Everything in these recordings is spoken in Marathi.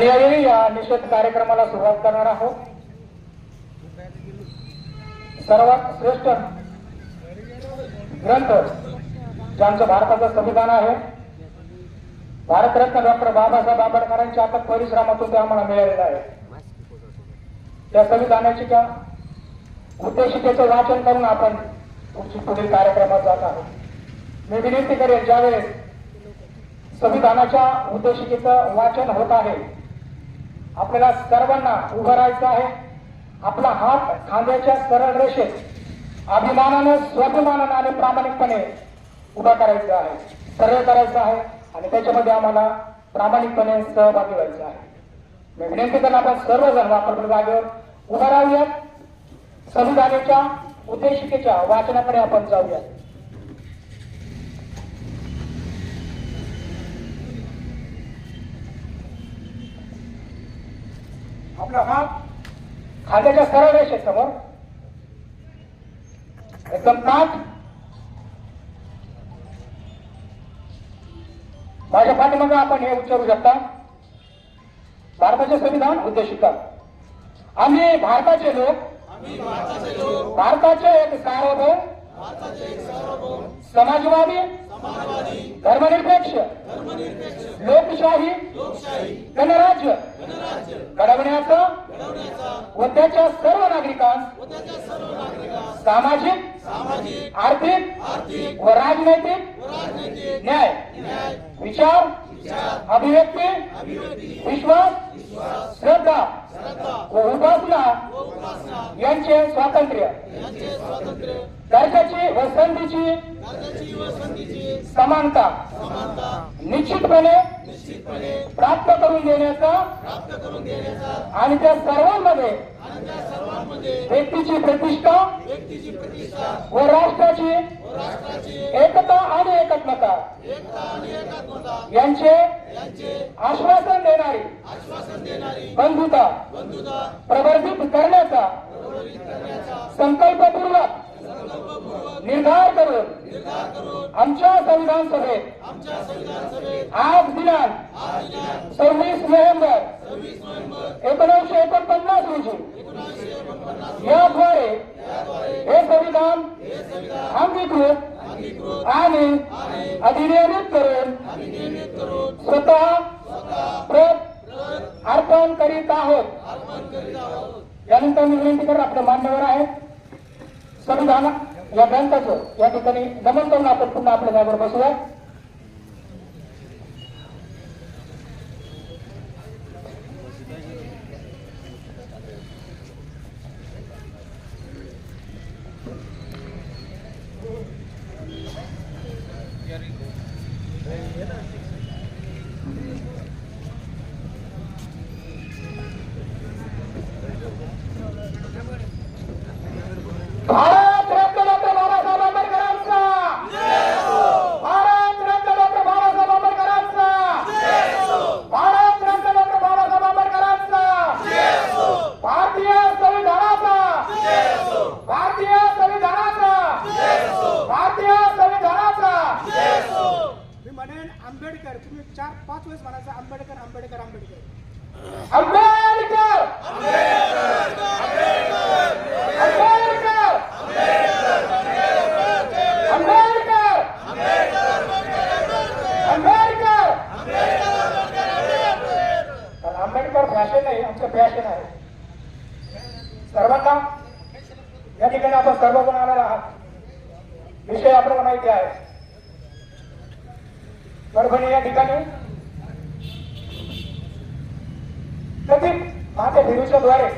आणि यावेळी या निषेध कार्यक्रमाला सुरुवात करणार आहोत. सर्वात श्रेष्ठ ग्रंथ ज्यांचं भारताचं संविधान आहे, भारतरत्न डॉक्टर बाबासाहेब आंबेडकरांच्या अथक परिश्रमातून ते आम्हाला मिळालेलं आहे. त्या संविधानाची त्या उद्देशिकेचं वाचन करून आपण पुढील कार्यक्रमात जात आहोत. मी विनंती करेन, ज्यावेळेस संविधानाच्या उद्देशिकेचं वाचन होत आहे, आपल्याला सर्वांना उभं राहायचं आहे. आपला हात खांद्याच्या सरळ रेषेत अभिमानाने, स्वाभिमानाने आणि प्रामाणिकपणे उभा करायचा आहे, सरळ करायचं आहे आणि त्याच्यामध्ये आम्हाला प्रामाणिकपणे सहभागी व्हायचं आहे. मी विनंती करणार, आपण सर्वजण आपल्या जागेवर उभा राहूयात. संविधानाच्या उद्देशिकेच्या वाचनाकडे आपण जाऊयात. आपला हात खांद्याच्या सरळ रेषेत समोर एकदम ताठ. माझ्या पाठीमागे आपण हे उच्चारू शकता, भारताचे संविधान उद्देशिका. आम्ही भारताचे लोक, भारताचे एक सार्वभौम, समाजवादी, धर्मनिरपेक्ष, लोकशाही गणराज्य घडवण्याचा व त्याच्या सर्व नागरिकांस सामाजिक, आर्थिक व राजनैतिक न्याय, विचार, अभिव्यक्ती, विश्वास, श्रद्धा व उपासना यांचे स्वातंत्र्य, दर्जाची व संधीची समानता निश्चितपणे प्राप्त करून देण्याचा आणि त्या सर्वांमध्ये व्यक्तीची प्रतिष्ठा व राष्ट्राची एकता आणि एकात्मता यांचे आश्वासन देणारी बंधुता प्रवर्धित करण्याचा संकल्पपूर्वक निर्धार करून आमच्या संविधान सभेत आज दिनांक 26 नोव्हेंबर 1949 रोजी याद्वारे हे संविधान अंगीकृत आणि अधिनियमित करून स्वतः प्रत अर्पण करीत आहोत. यानंतर मी विनंती करत आपले मान्यवर आहे, संविधान या ग्रंथाचं या ठिकाणी नमन करून आपण पुन्हा आपल्या जागेवर बसूया. भारत रत्न डॉक्टर बाबासाहेब आंबेडकरांचा, भारत रत्न डॉक्टर बाबासाहेब आंबेडकरांचा, भारत रत्न डॉक्टर बाबासाहेब आंबेडकरांचा, भारतीय संविधानाचा, भारतीय संविधानाचा, भारतीय संविधानाचा. मी म्हणेन आंबेडकर, तुम्ही 4-5 वेळेस म्हणायचं आंबेडकर आंबेडकर आंबेडकर आंबेडकर आंबेडकर फॅशन नाही, आमचं फॅशन आहे. सर्वांना या ठिकाणी आपण सर्वजण आलेला आहात. विषय आपल्याला माहिती आहे, परभणी या ठिकाणी कथित माझ्या फिरूच्या द्वारे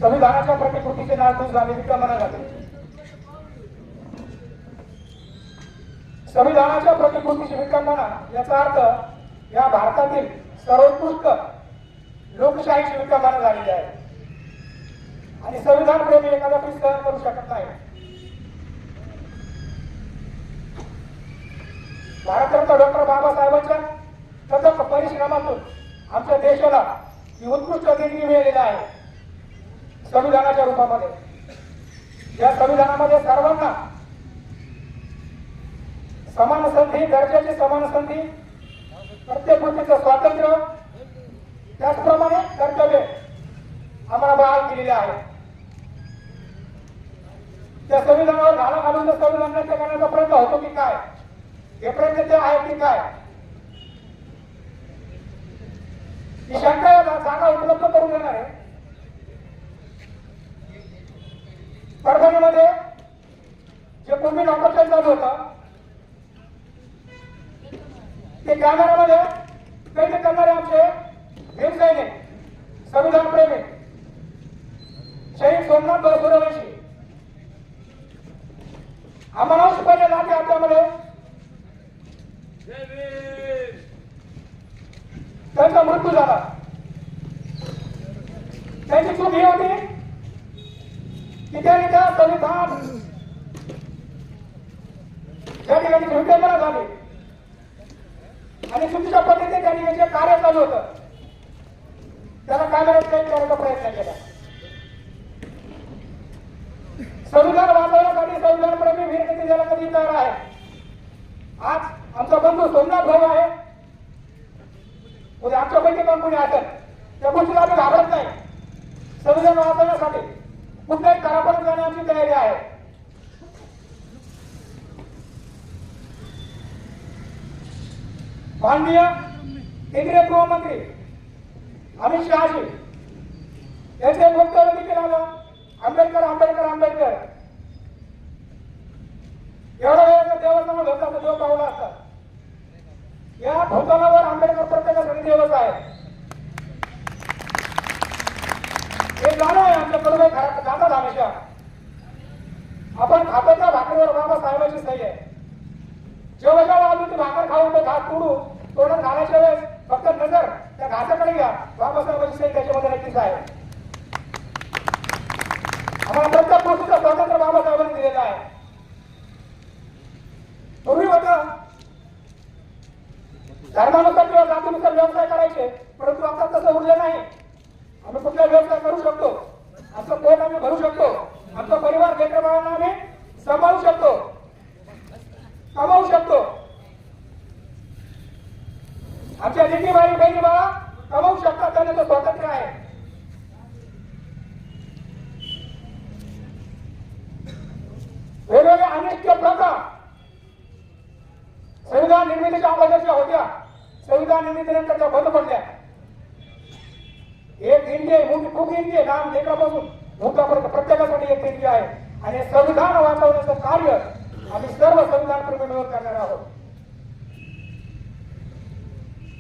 संविधानाच्या प्रतिकृतीचे नाव झाले विद्यमान जाते. संविधानाच्या प्रतिकृतीची विटंबना याचा अर्थ या भारतातील सर्वोत्कृष्ट लोकशाहीची विटंबना झालेली आहे आणि संविधान प्रेमी एखादा सहन करू शकत नाही. भारतरत्न डॉक्टर बाबासाहेबांच्या सतत परिश्रमातून आमच्या देशाला ही उत्कृष्ट देणगी मिळालेली आहे. संविधानाच्या रूपामध्ये या संविधानामध्ये सर्वांना समान संधी, दर्जाची समान संधी, प्रत्येक गोष्टीचं स्वातंत्र्य, ही शंका या जागा उपलब्ध करून देणार आहे. परभणीमध्ये जे कोविड ऑपरेशन चालू होतं ते कॅमेरामध्ये कैद करणारे आमचे वीर सैनिक, संविधान प्रेमी शहीद सोमनाथ सूर्यवंशी अमानुषपणे लाठी आपल्यामध्ये त्यांचा मृत्यू झाला. त्यांची चूक ही होती की त्यांनी त्या संविधान ज्या ठिकाणी विटंबना झाली आणि चुकीच्या पद्धतीने त्या ठिकाणी जे कार्य चालू होतं त्याला कॅमेऱ्यात कैद करण्याचा प्रयत्न केला. संविधान वाचवण्यासाठी संविधान प्रेमी वीर किती ज्याला कधी तयार आहे. आज आमचा बंधू सोमनाथ भाऊ आहे, उद्या आमच्यापैकी पण कोणी असेल त्या गोष्टीला आम्ही घाबरत नाही. संविधान वाचवण्यासाठी कुठल्याही करापर्यंत जाण्याची तयारी आहे. माननीय केंद्रीय गृहमंत्री अमित शहाजी यांचे वक्तव्य देखील आलं, आंबेडकर आंबेडकर आंबेडकर एवढा वेळ देवस्थान धोका देव पावला असतात. या धोकावर आंबेडकर प्रत्येकासाठी देवच आहे. हे जाणं आहे आमच्याकडे जातात हमेशा. आपण खात्याच्या भाकरीवर बाबासाहेबांची सही आहे. जेव्हा जेव्हा आम्ही ती भाकर खाऊन तो घास तोडू तोडून घालायच्या वेळेस फक्त नजर त्या घासाकडे घ्या, बाबासाहेबांची सही त्याच्यामध्ये नक्कीच आहे. आम्हाला प्रत्येक गोष्टीचं स्वातंत्र्य बाबासाहेबांनी दिलेलं आहे. पूर्वी होतं धर्मानुसार किंवा जातीनुसार व्यवसाय करायचे, परंतु आता तसं उरलं नाही. आम्ही कुठला व्यवसाय करू शकतो, आमचं पोट आम्ही भरू शकतो, आमचा परिवार लेकरबाळांना आम्ही सांभाळू शकतो, कमावू शकतो. आमच्या लेकी बाई बहिणी बाळा कमावू शकतात, त्यांना तो स्वातंत्र्य आहे. वेगवेगळ्या अनेक प्रथा संविधान निर्मितीच्या अगोदरच्या होत्या, संविधान निर्मितीनंतर त्या बंद पडल्या. एक इंडिया खूप इंडिया नाम लेखापासून भूतापर्यंत प्रत्येकासाठी एक इंडिया आहे. आणि संविधान वाचवण्याचं कार्य आम्ही सर्व संविधान प्रेमी मिळून करणार आहोत.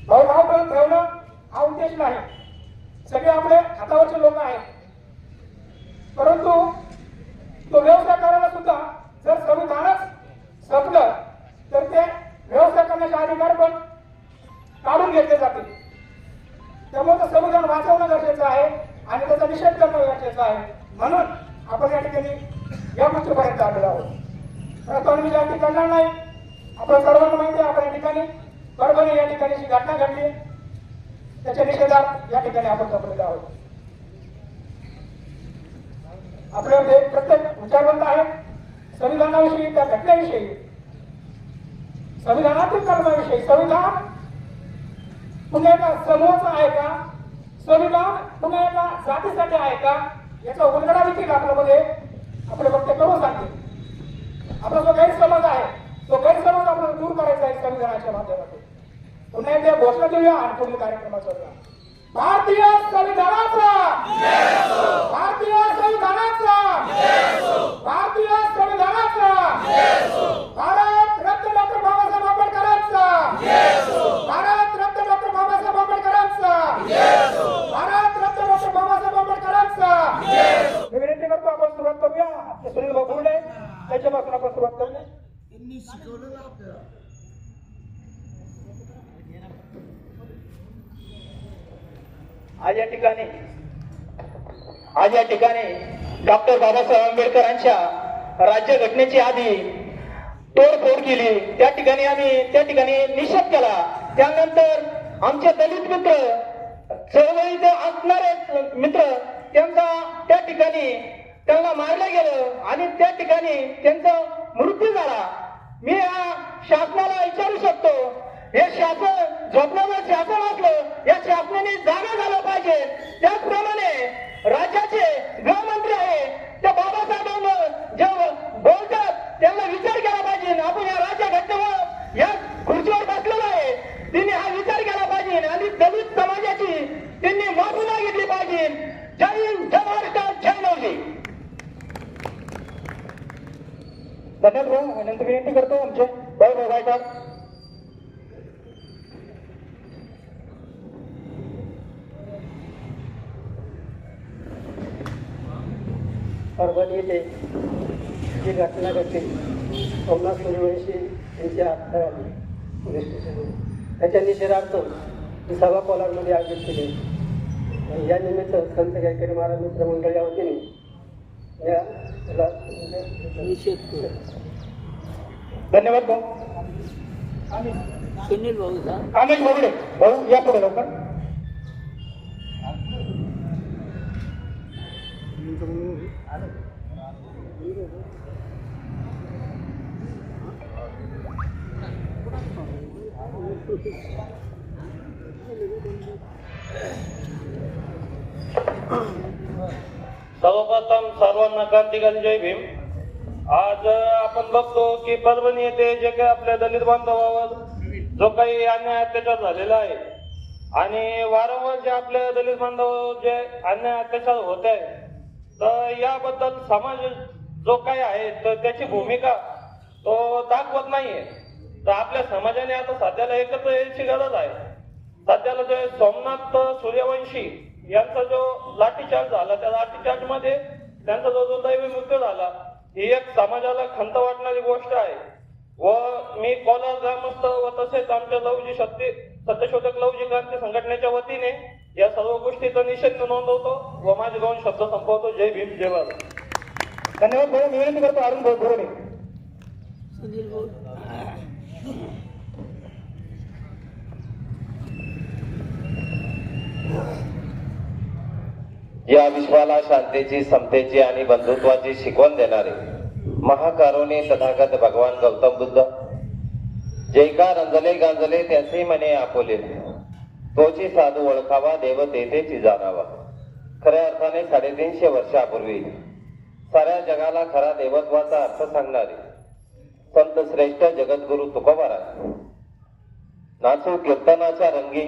भावभाव ठेवणं हा उद्देश नाही. सगळे आपले हातावरचे लोक आहेत, परंतु तो व्यवसाय करायला सुद्धा जर संविधानच संपलं तर ते व्यवसाय करण्याचे अधिकार पण काढून घेतले जातील. त्यामुळे संविधान वाचवणं गरजेचं आहे आणि त्याचा निषेध करणं गरजेचं आहे. म्हणून आपण या ठिकाणी या गोष्टीपर्यंत आलेलो आहोत. परंतु मी जास्ती करणार नाही. आपण सर्वांना माहिती आहे, आपण या ठिकाणी परभणी या ठिकाणी जी घटना घडली त्याच्या निषेधात या ठिकाणी आपण जमलेलो आहोत. आपल्यामध्ये प्रत्येक विचारवंत आहे संविधानाविषयी, त्या घटनेविषयी, संविधानातील कर्माविषयी. संविधान पुन्हा एका समूहाचा आहे का, संविधान पुन्हा एका जातीसाठी आहे का, याचा उलगडा देखील आपल्यामध्ये आपले वक्ते करून सांगतील. आपला जो गैरसमज आहे तो गैरसमज आपल्याला दूर करायचा आहे संविधानाच्या माध्यमातून. पुन्हा एकदा घोषणा देऊया आणि पुढील कार्यक्रमाचा भारतीय संविधानाचा, भारतीय संविधानाचा, भारतीय संविधानाचा, भारत रत्न डॉक्टर बाबासाहेब आंबेडकरांचा, भारत रत्न डॉक्टर बाबासाहेब आंबेडकरांचा, भारत रत्न डॉक्टर बाबासाहेब आंबेडकरांचा. मी विनंती करतो आपण सुरुवात करूया. आपले सुनील भाऊ बोलले त्याच्यापासून आपण सुरुवात करूया. यांनी शिकवलं ना आपल्याला. आज या ठिकाणी डॉक्टर बाबासाहेब आंबेडकरांच्या राज्यघटनेची आधी तोडफोड केली. त्या ठिकाणी निषेध केला. त्यानंतर आमचे दलित मित्र, चळवळीत असणारे मित्र त्या ठिकाणी त्यांना मारलं गेलं आणि त्या ठिकाणी त्यांचा मृत्यू झाला. मी या शासनाला विचारू शकतो, हे शासन झोपण्याचं शासन असलं, या शासनाने जागा झालं पाहिजे. त्याचप्रमाणे राज्याचे गृहमंत्री आहे त्या बाबासाहेबांना जे बोलतात त्यांना विचार केला पाहिजे. आपण या राज्य घटनेवर या खुर्चीवर बसलेलो आहे, तिने हा विचार केला पाहिजे आणि दलित समाजाची त्यांनी माफी मागितली पाहिजे. जय हिंद, जय महाराष्ट्र, जय नवजी. धन्यवाद भाऊ. नंतर विनंती करतो आमचे भाऊ गायकर. परभणी येथे जी घटना घडली सोमनाथ सूर्यवंशी यांच्या हत्या झाली पोलीस स्टेशनमध्ये, त्याच्या निषेधार्थ ही सभा कोलारमध्ये आयोजित केली. आणि या निमित्त संत गायकरी महाराज मित्र मंडळ या वतीने याला निषेध केला. धन्यवाद भाऊ. सुनील भाऊ आमिष बोगडे भाऊ या पुढे लवकर. सर्वप्रथम सर्वांना क्रांतिकारी जय भीम. आज आपण बघतो की परभणी येथे जे काही आपल्या दलित बांधवावर जो काही अन्याय अत्याचार झालेला आहे आणि वारंवार जे आपल्या दलित बांधवावर जे अन्याय अत्याचार होत आहे, तर याबद्दल समाज जो काही आहे तर त्याची भूमिका तो दाखवत नाहीये. तर आपल्या समाजाने आता सध्याला एकत्र यायची गरज आहे. सध्याला जे सोमनाथ सूर्यवंशी यांचा जो लाठीचार्ज झाला, त्या लाठीचार्ज मध्ये त्यांचा जो दैवी मृत्यू झाला, ही एक समाजाला खंत वाटणारी गोष्ट आहे. व मी कोलार ग्रामस्थ व तसेच आमच्या लवजी सत्यशोधक लवजी क्रांती संघटनेच्या वतीने या सर्व गोष्टीचा निषेध नोंदवतो व माझे 2 शब्द संपवतो. जय भीम, जय भारत. धन्यवाद भाऊ. मी विनंती करतो अरुण भाऊ बोरणे. सुनील भाऊ या विश्वाला शांतीची, समतेची आणि बंधुत्वाची शिकवण देणारे महाकारुणी तथागत भगवान गौतम बुद्ध, जैका रंजले गांजले त्याचे मने आपुले, तोची साधू ओळखावा देव तेथेची जाणावा. खऱ्या अर्थाने 350 वर्षापूर्वी साऱ्या जगाला खरा देवत्वाचा अर्थ सांगणारे संत श्रेष्ठ जगद्गुरु तुकोबाराज, नाचू कीर्तनाच्या रंगी,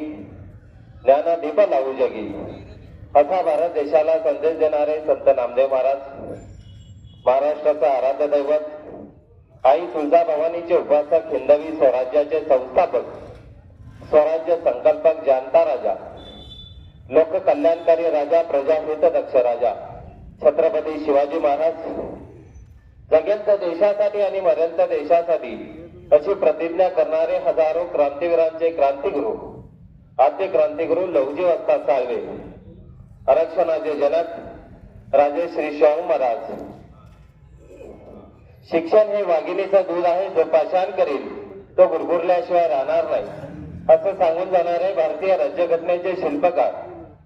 ज्ञानदीप लावू जगी, असा भारत देशाला संदेश देणारे संत नामदेव महाराज, महाराष्ट्राचा आराध्य दैवत, आई तुळजाभवानीचे उपासक, हिंदवी स्वराज्याचे संस्थापक, स्वराज्य संकल्पक, जाणता राजा, लोककल्याणकारी राजा, प्रजाहित दक्ष राजा छत्रपती शिवाजी महाराज, जगेल तर देशासाठी आणि मरेल तर देशासाठी अशी प्रतिज्ञा करणारे हजारो क्रांतिवीरांचे क्रांतिगुरु, आद्य क्रांतिगुरु लवजी वस्ताद साळवे, आरक्षणाचे जनक राजे श्री शाहू महाराज. शिक्षण हे वाघिणीचं दूध आहे, जो पाषाण करील तो गुरगुरल्याशिवाय राहणार नाही, असं सांगून जाणारे भारतीय राज्यघटनेचे शिल्पकार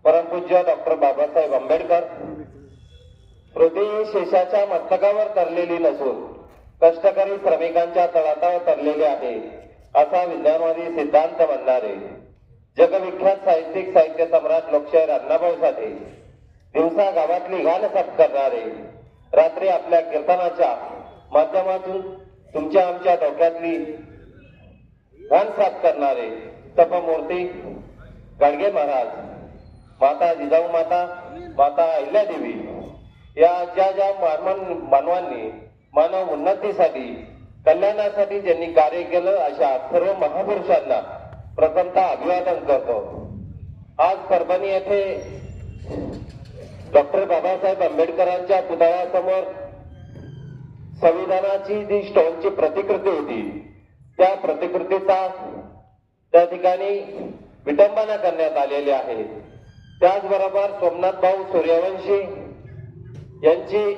परमपूज्य डॉक्टर बाबासाहेब आंबेडकर. पृथ्वी ही शेषाच्या मस्तकावर तरलेली नसून कष्टकरी श्रमिकांच्या तळातावर तरलेली आहे, असा विज्ञानवादी सिद्धांत मानणारे जगविख्यात साहित्यिक, साहित्य सम्राट लोकशाहीर अण्णाभाऊ साठे, दिवसा गावातली घाण साफ करणारे, रात्री आपल्या कीर्तनाच्या माध्यमातून तुमच्या आमच्या डोक्यातली घाण साफ करणारे तपमूर्ती गाडगे महाराज, माता जिजाऊ माता, माता अहिल्यादेवी या ज्या मानवांनी मानव उन्नतीसाठी, कल्याणासाठी ज्यांनी कार्य केलं, अशा सर्व महापुरुषांना प्रथमतः अभिवादन करतो. आज परभणी येथे डॉक्टर बाबासाहेब आंबेडकरांच्या पुतळ्यासमोर संविधानाची जी स्टोनची प्रतिकृती होती, त्या प्रतिकृतीचा त्या ठिकाणी विटंबना करण्यात आलेली आहे. त्याचबरोबर सोमनाथ भाऊ सूर्यवंशी यांची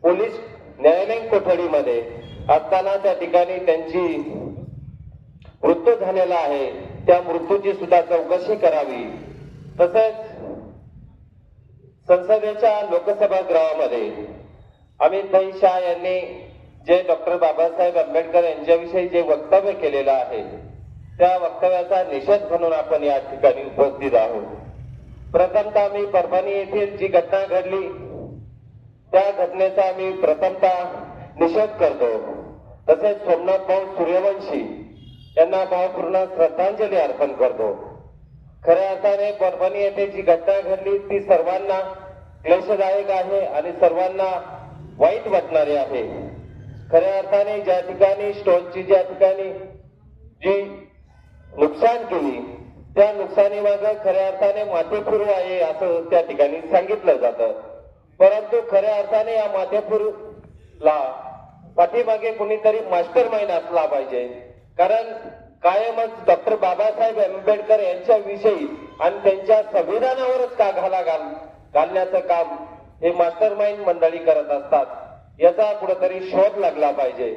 पोलीस न्यायालयीन कोठडीमध्ये असताना त्या ठिकाणी त्यांची मृत्यू झालेला आहे, त्या मृत्यूची सुद्धा चौकशी करावी. तसेच संसदेच्या लोकसभा गृहामध्ये अमित भाई शाह यांनी जे डॉक्टर बाबासाहेब आंबेडकर यांच्याविषयी जे वक्तव्य केलेलं आहे, त्या वक्तव्याचा निषेध म्हणून आपण या ठिकाणी उपस्थित आहोत. प्रथमतः मी परभणी येथील जी घटना घडली त्या घटनेचा मी प्रथमतः निषेध करतो. तसेच सोमनाथ भाऊ सूर्यवंशी यांना भावपूर्ण श्रद्धांजली अर्पण करतो. खऱ्या अर्थाने परभणी येथे जी घटना घडली ती सर्वांना क्लेशदायक आहे आणि सर्वांना वाईट वाटणारी आहे. खऱ्या अर्थाने ज्या ठिकाणी स्टॉलची ज्या ठिकाणी जी नुकसान केली त्या नुकसानीमागे खऱ्या अर्थाने माथेपूर्व आहे असं त्या ठिकाणी सांगितलं जातं. परंतु खऱ्या अर्थाने या माथेपूरला पाठीमागे कुणीतरी मास्टर माइंड असला पाहिजे. कारण कायमच डॉक्टर बाबासाहेब आंबेडकर यांच्या विषयी आणि त्यांच्या संविधानावरच का घालण्याचं काम हे मास्टर माइंड मंडळी करत असतात. याचा कुठेतरी शोध लागला पाहिजे.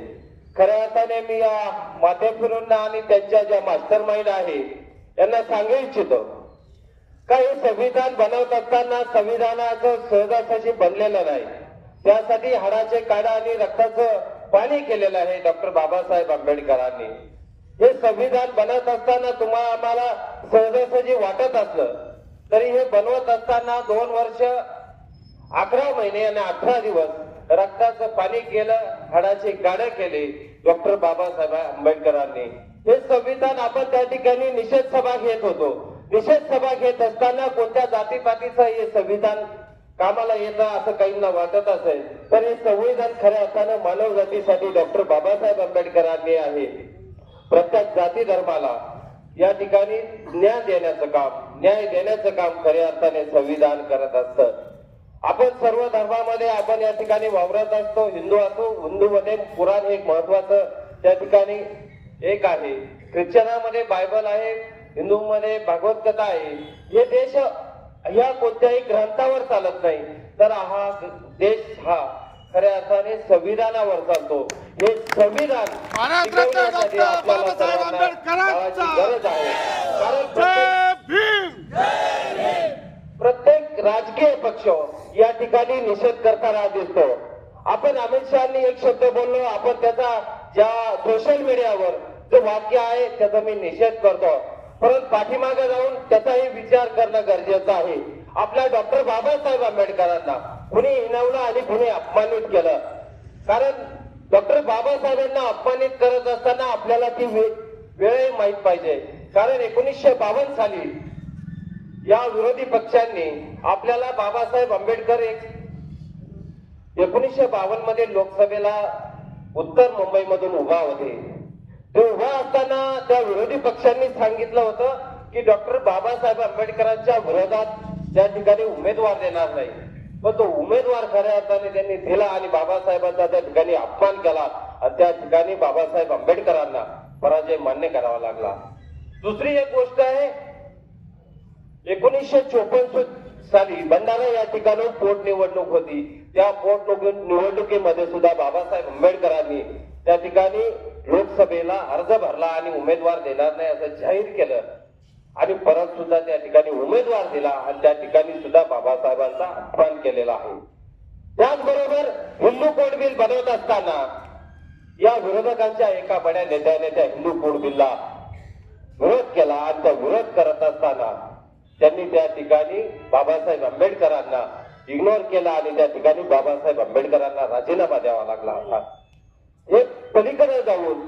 खऱ्या अर्थाने मी या माथेपूरना आणि त्यांच्या ज्या मास्टर माइंड आहे यांना सांगू इच्छितो का हे संविधान बनवत असताना संविधानाचं सहजासहजी बनलेलं नाही. त्यासाठी हाडाचे काढा आणि रक्ताचं पाणी केलेलं आहे डॉक्टर बाबासाहेब आंबेडकरांनी. हे संविधान बनवत असताना तुम्हाला आम्हाला सहजासहजी वाटत असलं तरी हे बनवत असताना 2 वर्ष 11 महिने आणि 18 दिवस रक्ताचं पाणी केलं, हाडाचे गाडे केले डॉक्टर बाबासाहेब आंबेडकरांनी. हे संविधान आपण त्या ठिकाणी निषेध सभा घेत होतो. निषेध सभा घेत असताना कोणत्या जातीपातीचं हे संविधान कामाला येतं असं काहींना वाटत असेल तर हे संविधान खऱ्या अर्थानं मानव जातीसाठी डॉक्टर बाबासाहेब आंबेडकरांनी आहे. प्रत्येक जाती धर्माला या ठिकाणी न्याय देण्याचं काम खऱ्या अर्थाने संविधान करत असतं. आपण सर्व धर्मामध्ये आपण या ठिकाणी वावरत असतो. हिंदू असो, हिंदूमध्ये पुराण हे महत्वाचं त्या ठिकाणी एक आहे. ख्रिश्चनामध्ये बायबल आहे, हिंदूमध्ये भागवत कथा आहे. हे देश या कोणत्याही ग्रंथावर चालत नाही तर हा देश हा खऱ्या अर्थाने संविधानावर चालतो. हे संविधान टिकवण्यासाठी आपल्याला सर्वांना काळाची गरज आहे. कारण प्रत्येक राजकीय पक्ष या ठिकाणी निषेध करताना दिसतो. आपण अमित शहानी एक शब्द बोललो, आपण त्याचा ज्या सोशल मीडियावर जो वाक्य आहे त्याचा मी निषेध करतो. परंतु पाठीमागे जाऊन त्याचाही विचार करणं गरजेचं आहे. आपल्या डॉक्टर बाबासाहेब आंबेडकरांना कुणी हिणवलं आणि कुणी अपमानित केलं. कारण डॉक्टर बाबासाहेबांना अपमानित करत असताना आपल्याला ती वेळही माहीत पाहिजे. कारण 1952 साली या विरोधी पक्षांनी आपल्याला बाबासाहेब आंबेडकर 1952 मध्ये लोकसभेला उत्तर मुंबईमधून उभा होते. ते उभा असताना त्या विरोधी पक्षांनी सांगितलं होतं की डॉक्टर बाबासाहेब आंबेडकरांच्या विरोधात त्या ठिकाणी उमेदवार देणार नाही. पण तो उमेदवार खऱ्या अर्थाने त्यांनी दिला आणि बाबासाहेबांचा त्या ठिकाणी अपमान केला आणि त्या ठिकाणी बाबासाहेब आंबेडकरांना पराजय मान्य करावा लागला. दुसरी एक गोष्ट आहे, 1954 साली भंडारा या ठिकाणी पोटनिवडणूक होती. त्या निवडणुकीमध्ये सुद्धा बाबासाहेब आंबेडकरांनी त्या ठिकाणी लोकसभेला अर्ज भरला आणि उमेदवार देणार नाही असं जाहीर केलं आणि परत सुद्धा त्या ठिकाणी उमेदवार दिला आणि त्या ठिकाणी सुद्धा बाबासाहेबांचा अपमान केलेला आहे. त्याचबरोबर हिंदू कोड बिल बनवत असताना या विरोधकांच्या एका बड्या नेत्याने त्या हिंदू कोड बिलला विरोध केला आणि त्या विरोध करत असताना त्यांनी त्या ठिकाणी बाबासाहेब आंबेडकरांना इग्नोर केला आणि त्या ठिकाणी बाबासाहेब आंबेडकरांना राजीनामा द्यावा लागला होता. हे पलीकडे जाऊन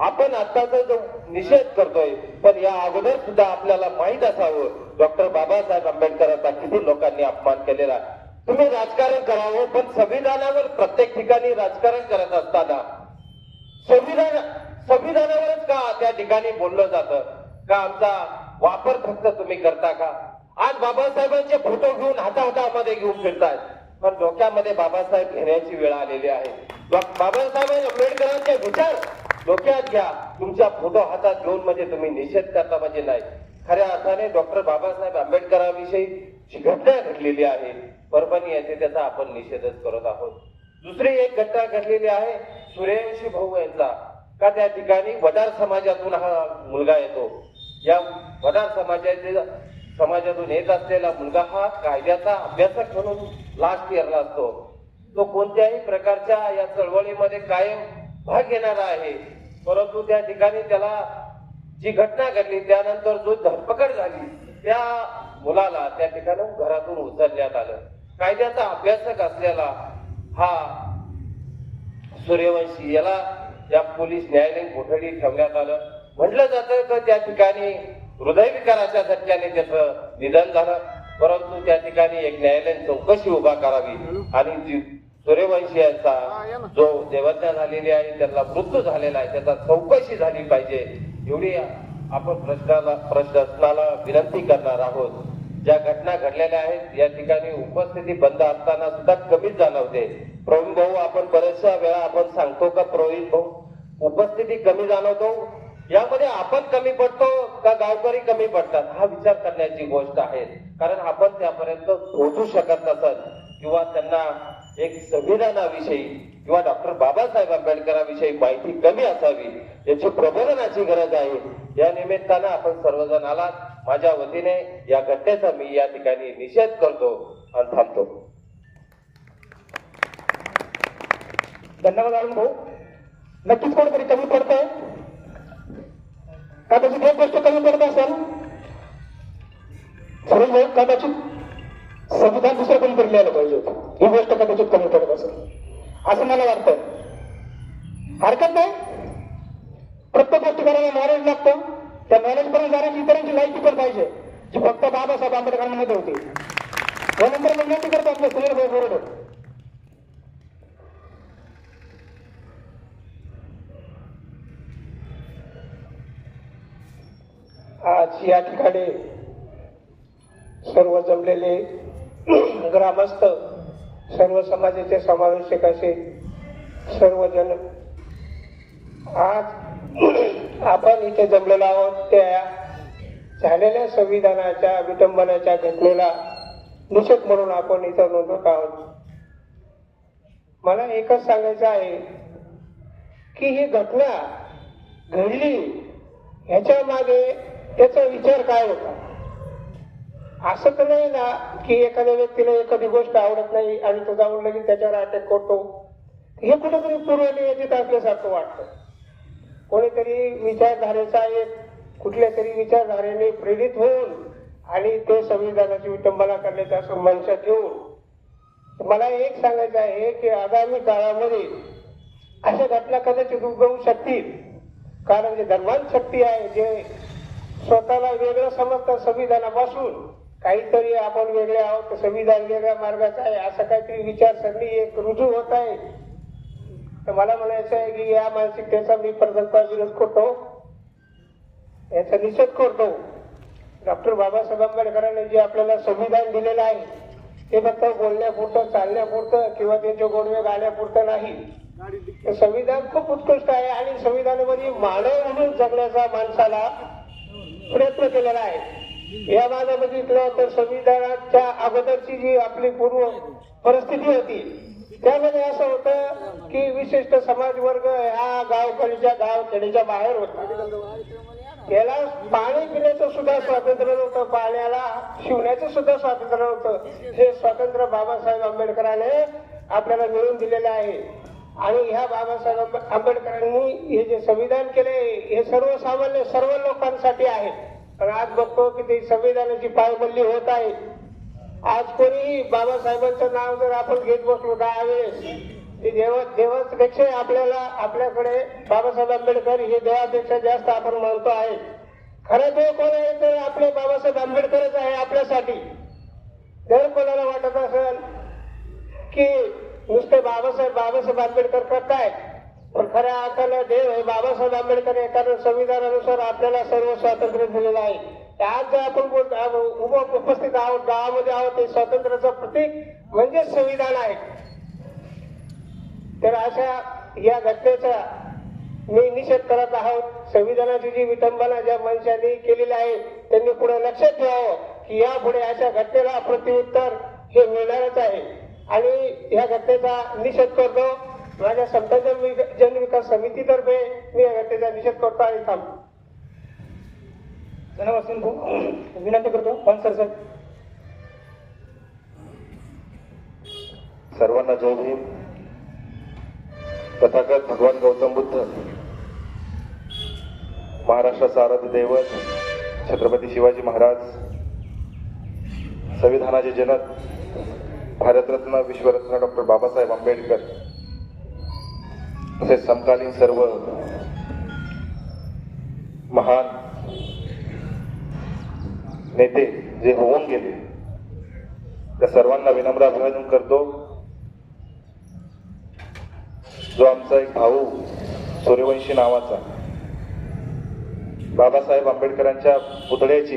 आपण आताचा जो निषेध करतोय पण या अगोदर सुद्धा आपल्याला माहित असावं डॉक्टर बाबासाहेब आंबेडकरांचा किती लोकांनी अपमान केलेला. तुम्ही राजकारण करावं पण संविधानावर प्रत्येक ठिकाणी राजकारण करत असताना संविधानावरच का त्या ठिकाणी बोललं जातं का आमचा वापर फक्त तुम्ही करता का? आज बाबासाहेबांचे फोटो घेऊन हातामध्ये घेऊन फिरतायत पण डोक्यामध्ये बाबासाहेब घेण्याची वेळ आलेली आहे. बाबासाहेब आंबेडकरांचे विचार डोक्यात घ्या. तुमच्या फोटो हातात घेऊन म्हणजे तुम्ही निषेध करता म्हणजे नाही. खऱ्या अर्थाने डॉक्टर बाबासाहेब आंबेडकरांविषयी जी घटना घडलेली आहे परभणी येथे त्याचा आपण निषेधच करत आहोत. दुसरी एक घटना घडलेली आहे सूर्यवंशी भाऊ यांचा का त्या ठिकाणी वडार समाजातून हा मुलगा येतो. या वडार समाजातून येत असलेला मुलगा हा कायद्याचा अभ्यासक म्हणून लास्ट इयरला असतो. तो कोणत्याही प्रकारच्या या चळवळीमध्ये कायम भाग घेणारा आहे. परंतु त्या ठिकाणी त्याला जी घटना घडली त्यानंतर जो धरपकड झाली त्या मुलाला त्या ठिकाणी घरातून उचलण्यात आलं. कायद्याचा अभ्यासक असलेला हा सूर्यवंशी याला या पोलीस न्यायालयीन कोठडीत ठेवण्यात आलं. म्हटलं जातं की त्या ठिकाणी हृदयविकाराच्या झटक्याने त्याचं निधन झालं. परंतु त्या ठिकाणी एक न्यायालयीन चौकशी उभा करावी आणि सूर्यवंशी यांचा जो देवज्ञा झालेली आहे, त्यांना मृत्यू झालेला आहे, त्याचा चौकशी झाली पाहिजे एवढी आपण प्रशासनाला विनंती करणार आहोत. ज्या घटना घडलेल्या आहेत या ठिकाणी उपस्थिती बंद असताना सुद्धा कमीच जाणवते. प्रवीण भाऊ, आपण बऱ्याचशा वेळा आपण सांगतो का प्रवीण भाऊ उपस्थिती कमी जाणवतो, यामध्ये आपण कमी पडतो का गावकरी कमी पडतात हा विचार करण्याची गोष्ट आहे. कारण आपण त्यापर्यंत पोहोचू शकत नसत किंवा त्यांना एक संविधानाविषयी किंवा डॉक्टर बाबासाहेब आंबेडकरांविषयी माहिती कमी असावी याची प्रबोधनाची गरज आहे. या निमित्तानं आपण सर्वजण आलात. माझ्या वतीने या घटनेचा मी या ठिकाणी निषेध करतो आणि थांबतो. धन्यवाद अरुण भाऊ. नक्कीच कोणतरी कमी पडतंय कदाचित एक गोष्ट कमी पडत असेल सुरेश भाऊ, कदाचित संविधान दुसरं कोणतरी लिहायला पाहिजे होतं. ही गोष्ट कदाचित कमी पडत असेल असं मला वाटतं. हरकत नाही, प्रत्येक गोष्टी करायला नॉलेज लागतं. त्या नॉलेज पर्यंत जाण्याची इतरांची माहिती पण पाहिजे जी फक्त बाबासाहेब आंबेडकरांमध्ये होती. या नंतर मी विनंती करतो आपल्या सुनील भाऊ बरोबर. आज या ठिकाणी सर्व जमलेले ग्रामस्थ, सर्व समाजाचे समावेशक असे सर्वजण आज आपण इथे जमलेलो आहोत त्या झालेल्या संविधानाच्या विटंबनाच्या घटनेला निषेध म्हणून आपण इथं नोंदवत आहोत. मला एकच सांगायचं आहे की ही घटना घडली ह्याच्या मागे त्याचा विचार काय होता. असं तर नाही ना की एखाद्या व्यक्तीला एखादी गोष्ट आवडत नाही आणि तो जाऊन लगेच त्याच्यावर अटॅक करतो. हे कुठेतरी पूर्वनियोजित असल्यासारखं वाटतं. कोणीतरी विचारधारेचा एक कुठल्या तरी विचारधारेने प्रेरित होऊन आणि ते संविधानाची विटंबना करण्याचं असं मनशात घेऊन मला एक सांगायचं आहे की आगामी काळामध्ये अशा घटना कदाचित उद्भवू शकतील. कारण जे धर्मांध शक्ती आहे, जे स्वतःला वेगळं समजतात संविधानापासून, काहीतरी आपण वेगळे आहोत, संविधान वेगळ्या मार्गाचं आहे असं काहीतरी विचारसरणी एक रुजू होत आहे. तर मला म्हणायचं आहे की या मानसिकतेचा मी प्रकल्पा विरोध करतो, याचा निषेध करतो. डॉक्टर बाबासाहेब आंबेडकरांनी जे आपल्याला संविधान दिलेलं आहे ते फक्त बोलण्यापुरतं, चालण्यापुरतं किंवा त्यांचे गोडवे गाण्यापुरतं नाही. संविधान खूप उत्कृष्ट आहे आणि संविधानामध्ये मानव म्हणून जगण्याचा माणसाला प्रयत्न केलेला आहे. या माझा बघितलं तर संविधानाच्या अगोदरची जी आपली पूर्व परिस्थिती होती त्यामध्ये असं होतं की विशिष्ट समाज वर्ग ह्या गावकडीच्या गावखेडीच्या बाहेर होता. त्याला पाणी पिण्याचं सुद्धा स्वातंत्र्य नव्हतं, पाण्याला शिवण्याचं सुद्धा स्वातंत्र्य नव्हतं. हे स्वातंत्र्य बाबासाहेब आंबेडकरांनी आपल्याला मिळवून दिलेलं आहे. आणि ह्या बाबासाहेब आंबेडकरांनी हे जे संविधान केले हे सर्वसामान्य सर्व लोकांसाठी आहे. पण आज बघतो की ते संविधानाची पायमल्ली होत आहे. आज कोणी बाबासाहेबांचं नाव जर आपण घेत बसलो 10 वेळेस ते देवापेक्षा आपल्याला आपल्याकडे बाबासाहेब आंबेडकर हे देवापेक्षा जास्त आपण मानतो आहे. खरं देव कोण आहे तर आपले बाबासाहेब आंबेडकरच आहे आपल्यासाठी. जर कोणाला वाटत असेल की नुसते बाबासाहेब आंबेडकर करतायत पण खऱ्या अर्थानं देव हे बाबासाहेब आंबेडकर आहे. कारण संविधानानुसार आपल्याला सर्व स्वातंत्र्य दिलेलं आहे. आज जर आपण उपस्थित आहोत, गावामध्ये आहोत, ते स्वातंत्र्याचं प्रतीक म्हणजे संविधान आहे. तर अशा या घटनेचा मी निषेध करत आहोत. संविधानाची जी विटंबना ज्या मनुष्याने केलेली आहे त्यांनी पुढे लक्षात ठेवावं की यापुढे अशा घटनेला प्रत्युत्तर हे मिळणारच आहे. आणि या घटनेचा निषेध करतो. माझ्या समता जनविकास समितीतर्फे मी या घटनेचा निषेध करतो आणि थांबतो. धन्यवाद. विनंती करतो पानसर साहेब. सर्वांना जय भीम. तथागत भगवान गौतम बुद्ध, महाराष्ट्राचा आराध्य दैवत छत्रपती शिवाजी महाराज, संविधानाचे जनक भारतरत्न विश्वरत्न डॉक्टर बाबासाहेब आंबेडकर तसेच समकालीन सर्व महान नेते जे होऊन गेले त्या सर्वांना विनम्र अभिवादन करतो. जो आमचा एक भाऊ सूर्यवंशी नावाचा बाबासाहेब आंबेडकरांच्या पुतळ्याची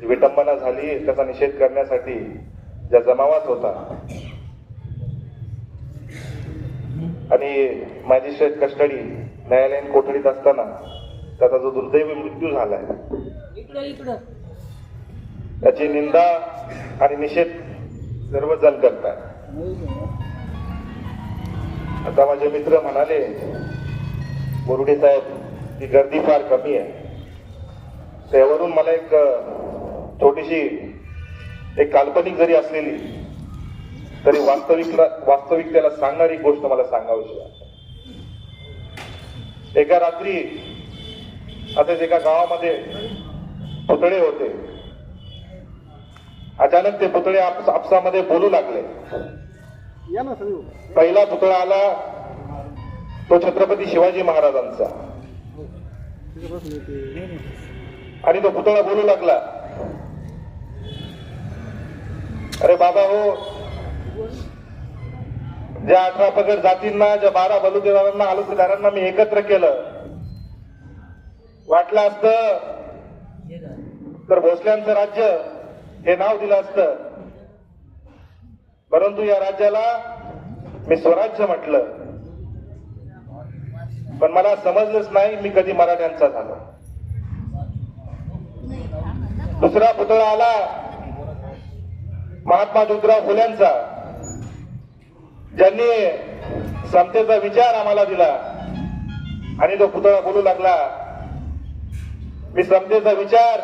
विटंबना झाली त्याचा निषेध करण्यासाठी ज्या जमावात होता आणि मॅजिस्ट्रेट कस्टडी न्यायालयीन कोठडीत असताना त्याचा जो दुर्दैवी मृत्यू झालाय त्याची निंदा आणि निषेध सर्वजण करतात. आता माझे मित्र म्हणाले बोरुडे साहेब की गर्दी फार कमी आहे. त्यावरून मला एक छोटीशी एक काल्पनिक जरी असलेली तरी वास्तविकतेला सांगणारी गोष्ट मला सांगावीशी आहे. एका रात्री असेच एका गावामध्ये पुतळे होते. अचानक ते पुतळे आपसामध्ये बोलू लागले. पहिला पुतळा आला तो छत्रपती शिवाजी महाराजांचा आणि तो पुतळा बोलू लागला, अरे बाबा हो, ज्या 18 पगड जातींना, ज्या 12 बलुतेदारांना, आलुतेदारांना मी एकत्र केलं, वाटलं असतं तर भोसल्यांचं राज्य हे नाव दिलं असतं, परंतु या राज्याला मी स्वराज्य म्हटलं. पण मला समजलंच नाही मी कधी मराठ्यांचा झालो. दुसरा पुतळा आला महात्मा ज्योतिराव फुल्यांचा, ज्यांनी समतेचा विचार आम्हाला दिला आणि तो पुतळा बोलू लागला, मी समतेचा विचार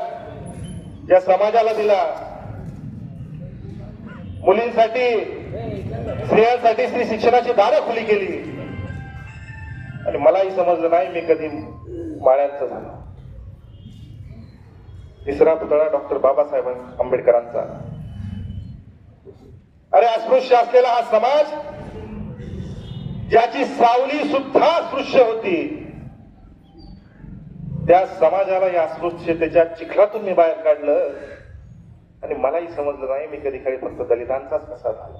या समाजाला दिला. मुलींसाठी, स्त्रियांसाठी स्त्री शिक्षणाची दारं खुली केली आणि मलाही समजलं नाही मी कधी माळ्यांचा झालो. तिसरा पुतळा डॉक्टर बाबासाहेब आंबेडकरांचा. अरे अस्पृश्य असलेला हा समाज, ज्याची सावली सुद्धा अस्पृश्य होती, त्या समाजाला या अस्पृश्यतेच्या चिखलातून मी बाहेर काढलं आणि मलाही समजलं नाही मी कधी काही फक्त दलितांचाच कसा झाला.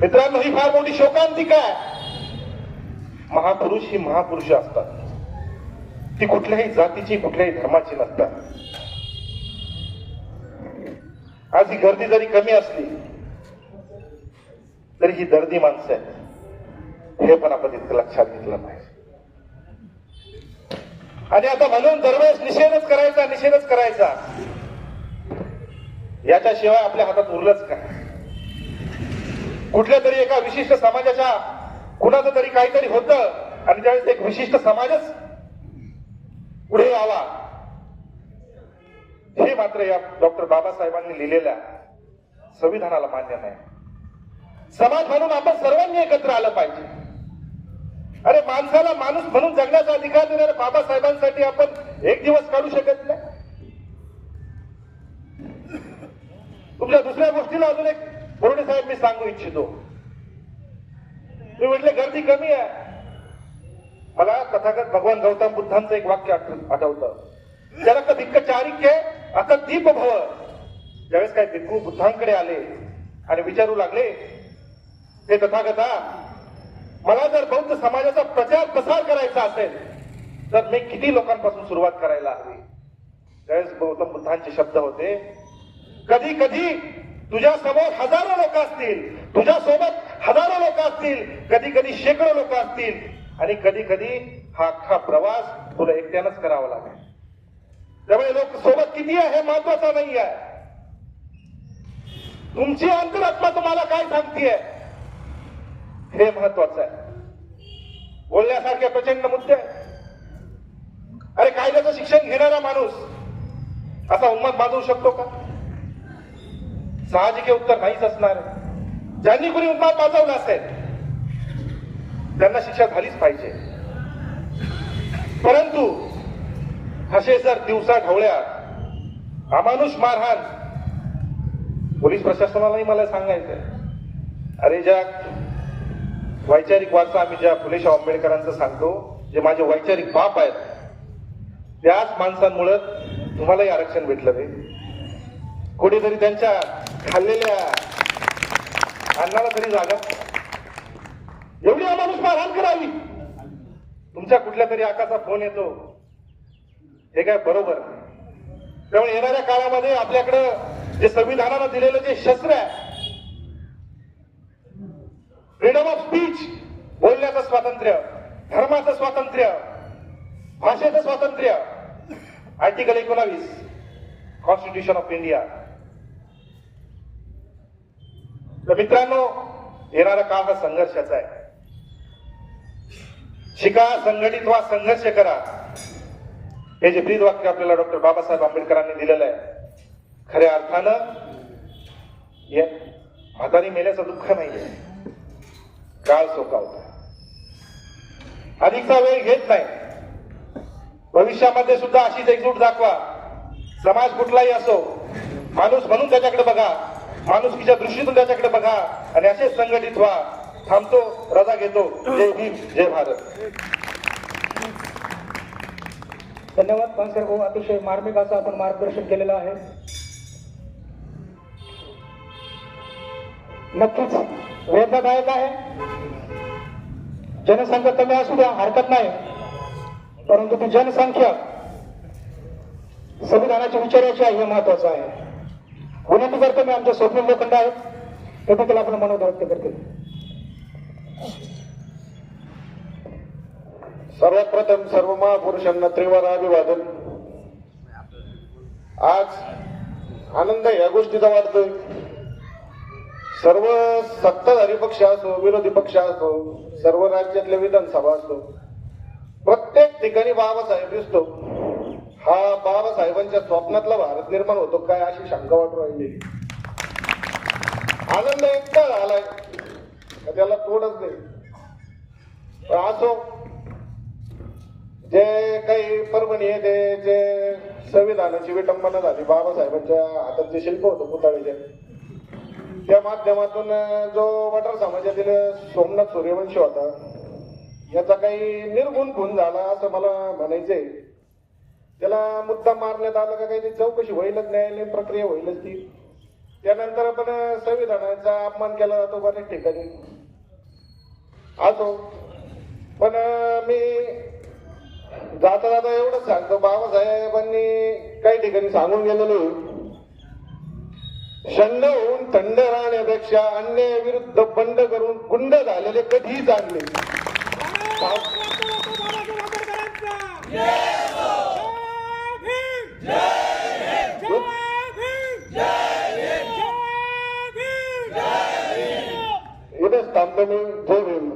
मित्रांनो, ही फार मोठी शोकांतिका आहे. महापुरुष ही महापुरुष असतात. ती कुठल्याही जातीची, कुठल्याही धर्माची नसतात. आज ही गर्दी जरी कमी असली तरी ही दर्दी माणसं आहेत, हे पण आपण इतकं लक्षात घेतलं पाहिजे. आणि आता म्हणून दरवेळेस निषेधच करायचा, याच्याशिवाय आपल्या हातात उरलंच काय. कुठल्या तरी एका विशिष्ट समाजाच्या कुणाचं तरी काहीतरी होतं आणि त्यावेळेस एक विशिष्ट समाजच पुढे यावा, हे मात्र या डॉक्टर बाबासाहेबांनी लिहिलेल्या संविधानाला मान्य नाही. समाज म्हणून आपण सर्वांनी एकत्र आलं पाहिजे. अरे माणसाला माणूस म्हणून जगण्याचा अधिकार देणाऱ्या बाबासाहेबांसाठी आपण एक दिवस काढू शकत नाही. तुमच्या दुसऱ्या गोष्टीला अजून एक बोर्डे साहेब मी सांगू इच्छितो. मी म्हटले गर्दी कमी आहे. मला तथागत भगवान गौतम बुद्धांचं एक वाक्य आठवतं, चरक भिक्क चारिक्य आता दीप भव. ज्यावेळेस काही भिक्खू बुद्धांकडे आले आणि विचारू लागले, हे तथागता, मला जर बौद्ध समाजाचा प्रचार प्रसार करायचा असेल तर मी किती लोकांपासून सुरुवात करायला हवी. त्यावेळेस गौतम बुद्धांचे शब्द होते, कधी कधी तुझ्या समोर हजारो लोक असतील, तुझ्या सोबत हजारो लोक असतील, कधी कधी शेकडो लोक असतील आणि कधी कधी हा अख्खा प्रवास तुला एकट्यानंच करावा लागेल. त्यामुळे लोक सोबत किती आहे हे महत्वाचं नाही आहे. तुमची अंतरात्मा तुम्हाला काय सांगतेय हे महत्वाचं आहे. बोलण्यासारखे प्रचंड मुद्दे आहेत. अरे कायद्याचं शिक्षण घेणारा माणूस असा उन्माद माजवू शकतो का? साहजिक उत्तर नाहीच असणार. ज्यांनी कुणी उन्माद माजवला असेल त्यांना शिक्षा झालीच पाहिजे. परंतु असे जर दिवसा ढवळ्यात अमानुष मारहाण, पोलीस प्रशासनालाही मला सांगायचंय, अरे ज्या वैचारिक वारसा आम्ही ज्या फुले आंबेडकरांचं सांगतो, जे माझे वैचारिक बाप आहेत, त्याच माणसांमुळे तुम्हालाही आरक्षण भेटलं नाही. कोणीतरी त्यांच्या खाल्लेल्या अन्नाला तरी जागा. एवढी अमानुष मारहाण करावी. तुमच्या कुठल्या तरी आकाचा फोन येतो, हे काय बरोबर नाही. त्यामुळे येणाऱ्या काळामध्ये आपल्याकडं जे संविधानानं दिलेलं जे शस्त्र आहे, फ्रीडम ऑफ स्पीच, बोलण्याचं स्वातंत्र्य, धर्माचं स्वातंत्र्य, भाषेचं स्वातंत्र्य, आर्टिकल 19 कॉन्स्टिट्यूशन ऑफ इंडिया. तर मित्रांनो, येणारा काळ हा संघर्षाचा आहे. शिका, संघटित व्हा, संघर्ष करा. हे जे ब्रीद वाक्य आपल्याला डॉक्टर बाबासाहेब आंबेडकरांनी दिलेलं आहे, खऱ्या अर्थानं म्हातारी मेल्याचं दुःख नाहीये, काळ सोकावतो. अधिकचा वेळ घेत नाही. भविष्यामध्ये सुद्धा अशीच एकजूट दाखवा. समाज कुठलाही असो, माणूस म्हणून त्याच्याकडे बघा, माणुसकीच्या दृष्टीतून त्याच्याकडे बघा आणि असेच संघटित व्हा. थांबतो, रजा घेतो. जय भीम, जय भारत. धन्यवाद पानसरे भाऊ, अतिशय मार्मिक असं आपण मार्गदर्शन केलेलं आहे. नक्कीच वेदनादायक आहे. जनसंख्या कमी असू द्या, हरकत नाही, परंतु ती जनसंख्या संविधानाच्या विचाराची आहे, हे महत्वाचं आहे. विनंती करतो मी, आमच्या स्वप्नील लोखंड आहेत, ते देखील आपलं मनोगत व्यक्त करतील. सर्वात प्रथम सर्व महापुरुषांना त्रिवार अभिवादन. आज आनंद या गोष्टीचा वाटतोय. सर्व सत्ताधारी पक्ष असो, विरोधी पक्ष असो, सर्व राज्यातल्या विधानसभा असो, प्रत्येक ठिकाणी बाबासाहेब दिसतो. हा बाबासाहेबांच्या स्वप्नातला भारत निर्माण होतो काय अशी शंका वाटू राहिली. आनंद इतका झालाय त्याला तोडच नाही. असो, जे काही परभणी आहे ते जे संविधानाची विटंबना झाली, बाबासाहेबांच्या हातात जे शिल्प होतं पुतळेचे, त्या माध्यमातून जो वडार समाजातील सोमनाथ सूर्यवंशी होता, याचा काही निर्गुण खून झाला असं मला म्हणायचंय. त्याला मुद्दाम मारण्यात आलं का काही, ती चौकशी होईलच, न्यायालयीन प्रक्रिया होईलच ती. त्यानंतर पण संविधानाचा अपमान केला जातो बऱ्याच ठिकाणी. असो, पण मी जाता जाता एवढंच सांगतो, बाबासाहेबांनी काही ठिकाणी सांगून गेलेलो, शंड होऊन थंड राहण्यापेक्षा अन्यायाविरुद्ध बंड करून गुंड झालेले कधीही चांगले. इथेच थांबतो मी. जय भीम.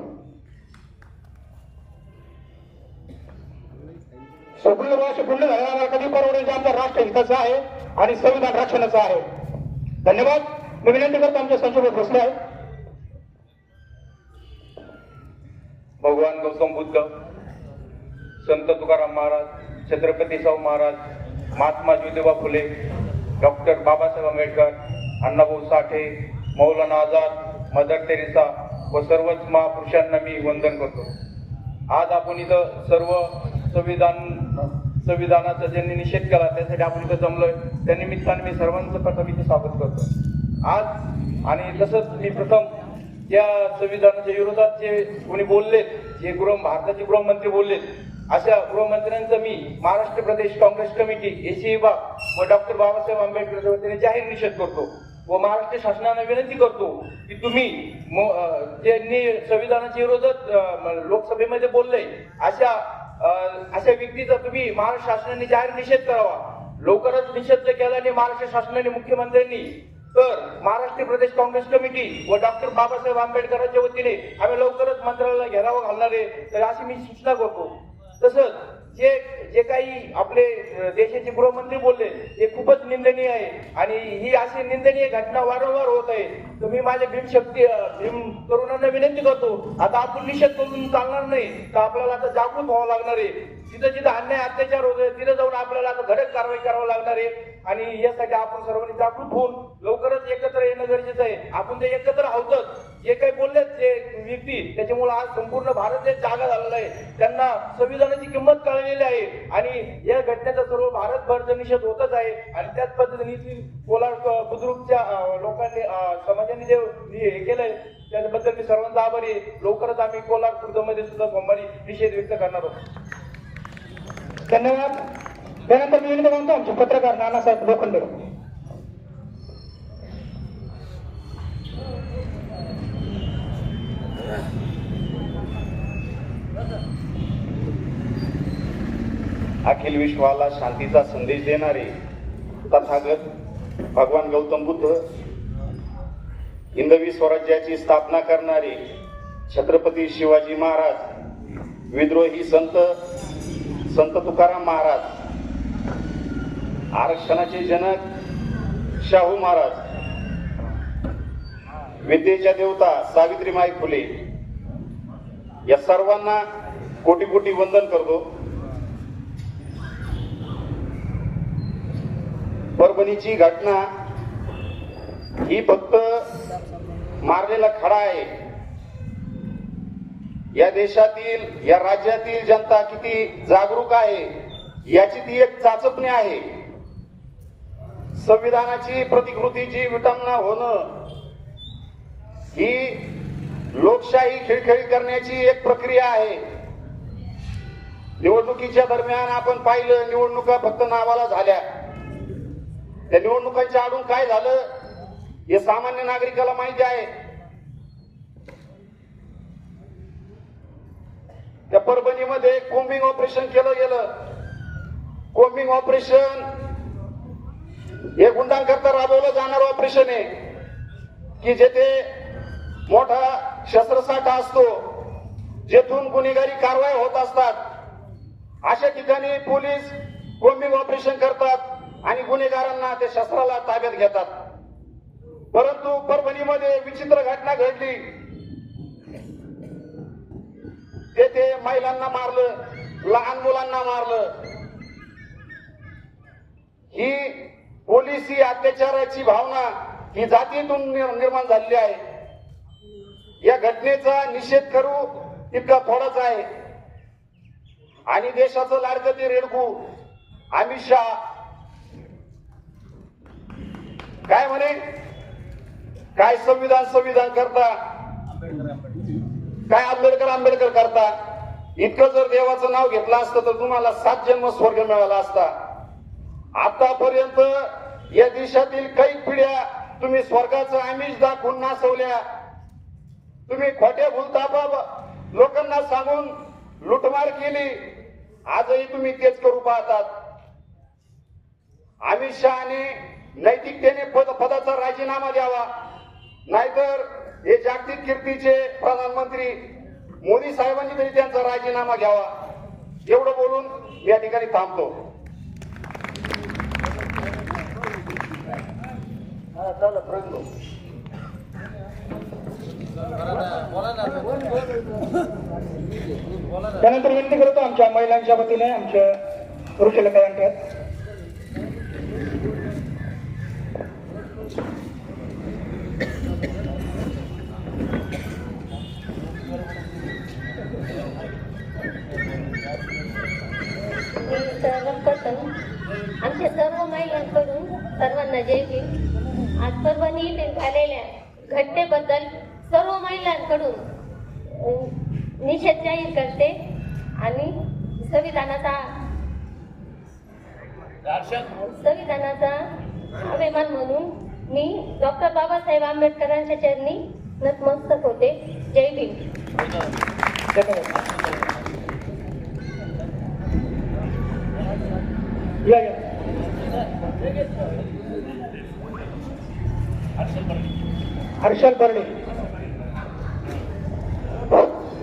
स्वप्नील भाऊ पुण्य झालेला कधी परवडायचे आमच्या राष्ट्र हिताचं आहे आणि संविधान रक्षणाचं आहे. धन्यवाद. मी विनंती करतो, आमच्या संशोधक बसले आहेत. भगवान गौतम बुद्ध, संत Tukaram Maharaj, Chhatrapati Shahu Maharaj, Mahatma Jyotiba Phule, doctor Babasaheb Ambedkar, Annabhau Sathe, Maulana Azad, mother Teresa व सर्वच महापुरुषांना मी वंदन करतो. आज आपण इथं सर्व संविधानाचा ज्यांनी निषेध केला त्यासाठी आपण इथं जमलोय. त्या निमित्ताने मी सर्वांचं प्रथम इथे स्वागत करतो आज. आणि तसंच मी प्रथम या संविधानाच्या विरोधात जे कोणी बोललेत, जे भारताचे गृहमंत्री बोललेत, अशा गृहमंत्र्यांचा मी महाराष्ट्र प्रदेश काँग्रेस कमिटी एसी विभाग व डॉक्टर बाबासाहेब आंबेडकरच्या वतीने जाहीर निषेध करतो व महाराष्ट्र शासनाला विनंती करतो की तुम्ही ज्यांनी संविधानाच्या विरोधात लोकसभेमध्ये बोलले अशा व्यक्तीचा तुम्ही महाराष्ट्र शासनाने जाहीर निषेध करावा. लवकरच निषेध केला आणि महाराष्ट्र शासनाने, मुख्यमंत्र्यांनी, तर महाराष्ट्र प्रदेश काँग्रेस कमिटी व डॉक्टर बाबासाहेब आंबेडकरांच्या वतीने आम्ही लवकरच मंत्रालयाला घेरावा घालणार आहे, तर अशी मी सूचना करतो. तसंच जे काही आपले देशाचे गृहमंत्री बोलले हे खूपच निंदनीय आहे आणि ही अशी निंदनीय घटना वारंवार होत आहे. तर मी माझ्या भीम तरुणांना विनंती करतो, आता आपण निषेध करून चालणार नाही, तर आपल्याला आता जागृत व्हावं लागणार आहे. जिथं जिथं अन्याय अत्याचार होतोय तिथे जाऊन आपल्याला आता धडक कारवाई करावी लागणार आहे आणि यासाठी आपण सर्वांनी जागृत होऊन लवकरच एकत्र येणं गरजेचं आहे. आपण ते एकत्र आहोतच. जे काही बोलले ते व्यक्ती त्याच्यामुळे आज संपूर्ण भारत देश जागा झालेला आहे. त्यांना संविधानाची किंमत कळलेली आहे आणि या घटनेचा सर्व भारतभर निषेध होतच आहे आणि त्याच पद्धतीने कोलार बुद्रुकच्या लोकांनी समाजाने जे हे केलंय त्याबद्दल मी सर्वांचा आभारी आहे. लवकरच आम्ही कोलार खुर्दमध्ये सुद्धा सोमवारी निषेध व्यक्त करणार आहोत. धन्यवाद. त्यानंतर मी विनंती करतो आमचे पत्रकार नानासाहेब लोखंडे. अखिल विश्वाला शांतीचा संदेश देणारे तथागत भगवान गौतम बुद्ध, हिंदवी स्वराज्याची स्थापना करणारे छत्रपती शिवाजी महाराज, विद्रोही संत तुकाराम महाराज, आरक्षणाचे जनक शाहू महाराज, विद्येच्या देवता सावित्रीमाई फुले या सर्वांना कोटी कोटी वंदन करतो. परभणीची घटना ही फक्त मारलेला खडा आहे. या देशातील या राज्यातील जनता किती जागरूक आहे याची ती एक चाचपणी आहे. संविधानाची प्रतिकृतीची विटंबना होणं ही लोकशाही खिळखिळी करण्याची एक प्रक्रिया आहे. निवडणुकीच्या दरम्यान आपण पाहिलं निवडणुका फक्त नावाला झाल्या. त्या निवडणुकांच्या आडून काय झालं हे सामान्य नागरिकाला माहिती आहे. त्या परभणीमध्ये कोम्बिंग ऑपरेशन केलं गेलं. कोम्बिंग ऑपरेशन हे गुंडांकरता राबवलं जाणारं ऑपरेशन आहे की जेथे मोठा शस्त्रसाठा असतो, जेथून गुन्हेगारी कारवाई होत असतात. अशा ठिकाणी पोलीस कोम्बिंग ऑपरेशन करतात आणि गुन्हेगारांना त्या शस्त्राला ताब्यात घेतात. परंतु परभणीमध्ये विचित्र घटना घडली. तेथे महिलांना मारलं, लहान मुलांना मारलं. ही पोलिसी अत्याचाराची भावना ही जातीतून निर्माण झालेली आहे. या घटनेचा निषेध करू तितका थोडाच आहे. आणि देशाचं लाडकं ते रेडकू अमित शहा काय म्हणे, काय संविधान करता, काय आंबेडकर करता. इतकं जर देवाचं नाव घेतलं असतं तर तुम्हाला 7 जन्म स्वर्ग मिळाला असता. आतापर्यंत या देशातील काही पिढ्या तुम्ही स्वर्गाचं आमिष दाखवून नासवल्या. तुम्ही खोट्या भूलतापा लोकांना सांगून लुटमार केली. आजही तुम्ही तेच करू पाहतात. अमित शहाने नैतिकतेने पदाचा राजीनामा द्यावा, नाहीतर हे जागतिक कीर्तीचे प्रधानमंत्री मोदी साहेबांनी तरी त्यांचा राजीनामा घ्यावा. एवढं बोलून या ठिकाणी थांबतो. त्यानंतर विनंती करतो आमच्या महिलांच्या वतीने आमच्या ऋषिलता यांच्यात. सर्वप्रथम आमच्या सर्व महिलांकडून सर्वांना जय भीम. आज परभणी येथे झालेल्या घटनेबद्दल सर्व महिलांकडून निषेध जाहीर करते आणि संविधानाचा अभिमान म्हणून मी डॉक्टर बाबासाहेब आंबेडकरांच्या चरणी नतमस्तक होते. जय भीम. हर्षल बर्डे.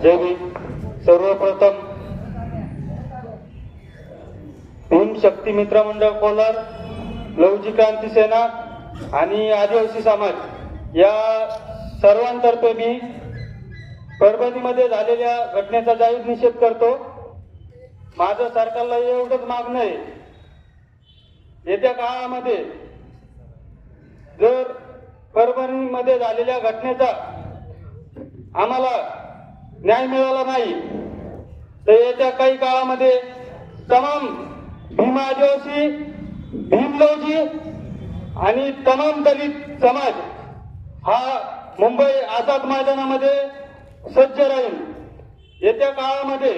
जय भीम. सर्वप्रथम भीम शक्ती मित्र मंडळ कोलार, लवजी क्रांती सेना आणि आदिवासी समाज या सर्वांतर्फे मी परभणीमध्ये झालेल्या घटनेचा जाहीर निषेध करतो. माझं सरकारला एवढंच मागणं आहे, येत्या काळामध्ये जर परभणीमध्ये झालेल्या घटनेचा आम्हाला न्याय मिळाला नाही तर येत्या काही काळामध्ये तमाम भीम आदिवासी, भीमलवजी आणि तमाम दलित समाज हा मुंबई आझाद मैदानामध्ये सज्ज राहील. येत्या काळामध्ये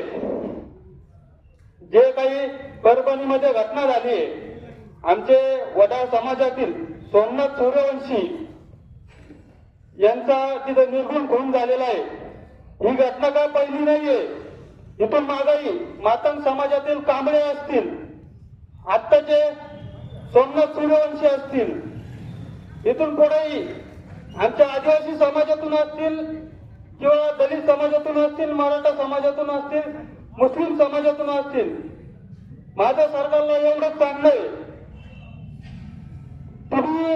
जे काही परभणीमध्ये घटना झाली आहे, आमचे वडार समाजातील सोमनाथ सूर्यवंशी यांचा तिथं निर्गुण खून झालेला आहे. ही घटना काय पहिली नाहीये. इथून मागाई मातंग समाजातील कांबळे असतील, आत्ताचे सोमनाथ सूर्यवंशी असतील, इथून पुढेही आमच्या आदिवासी समाजातून असतील किंवा दलित समाजातून असतील, मराठा समाजातून असतील, मुस्लिम समाजातून असतील, माझं सरकारला एवढंच सांगणं आहे, तुम्ही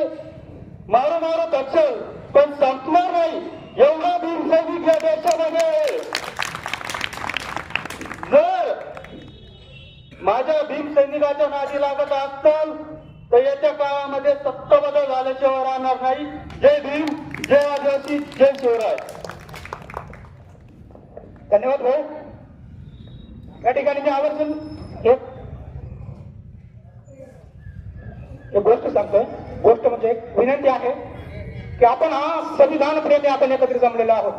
मारू दक्षल पण संपणार नाही एवढा भीमसैनिक या देशामध्ये आहे. जर माझ्या भीमसैनिकाच्या नादी लागत असताल तर येत्या काळामध्ये सत्ता बदल झाल्याशिवाय राहणार नाही. जय भीम, जय आदिवासी, जय शिवराय. धन्यवाद भाऊ. या ठिकाणी मी आवर्जून एक गोष्ट सांगतोय. गोष्ट म्हणजे एक विनंती आहे की आपण हा संविधान प्रेमी आपण एकत्रित जमलेलो आहोत.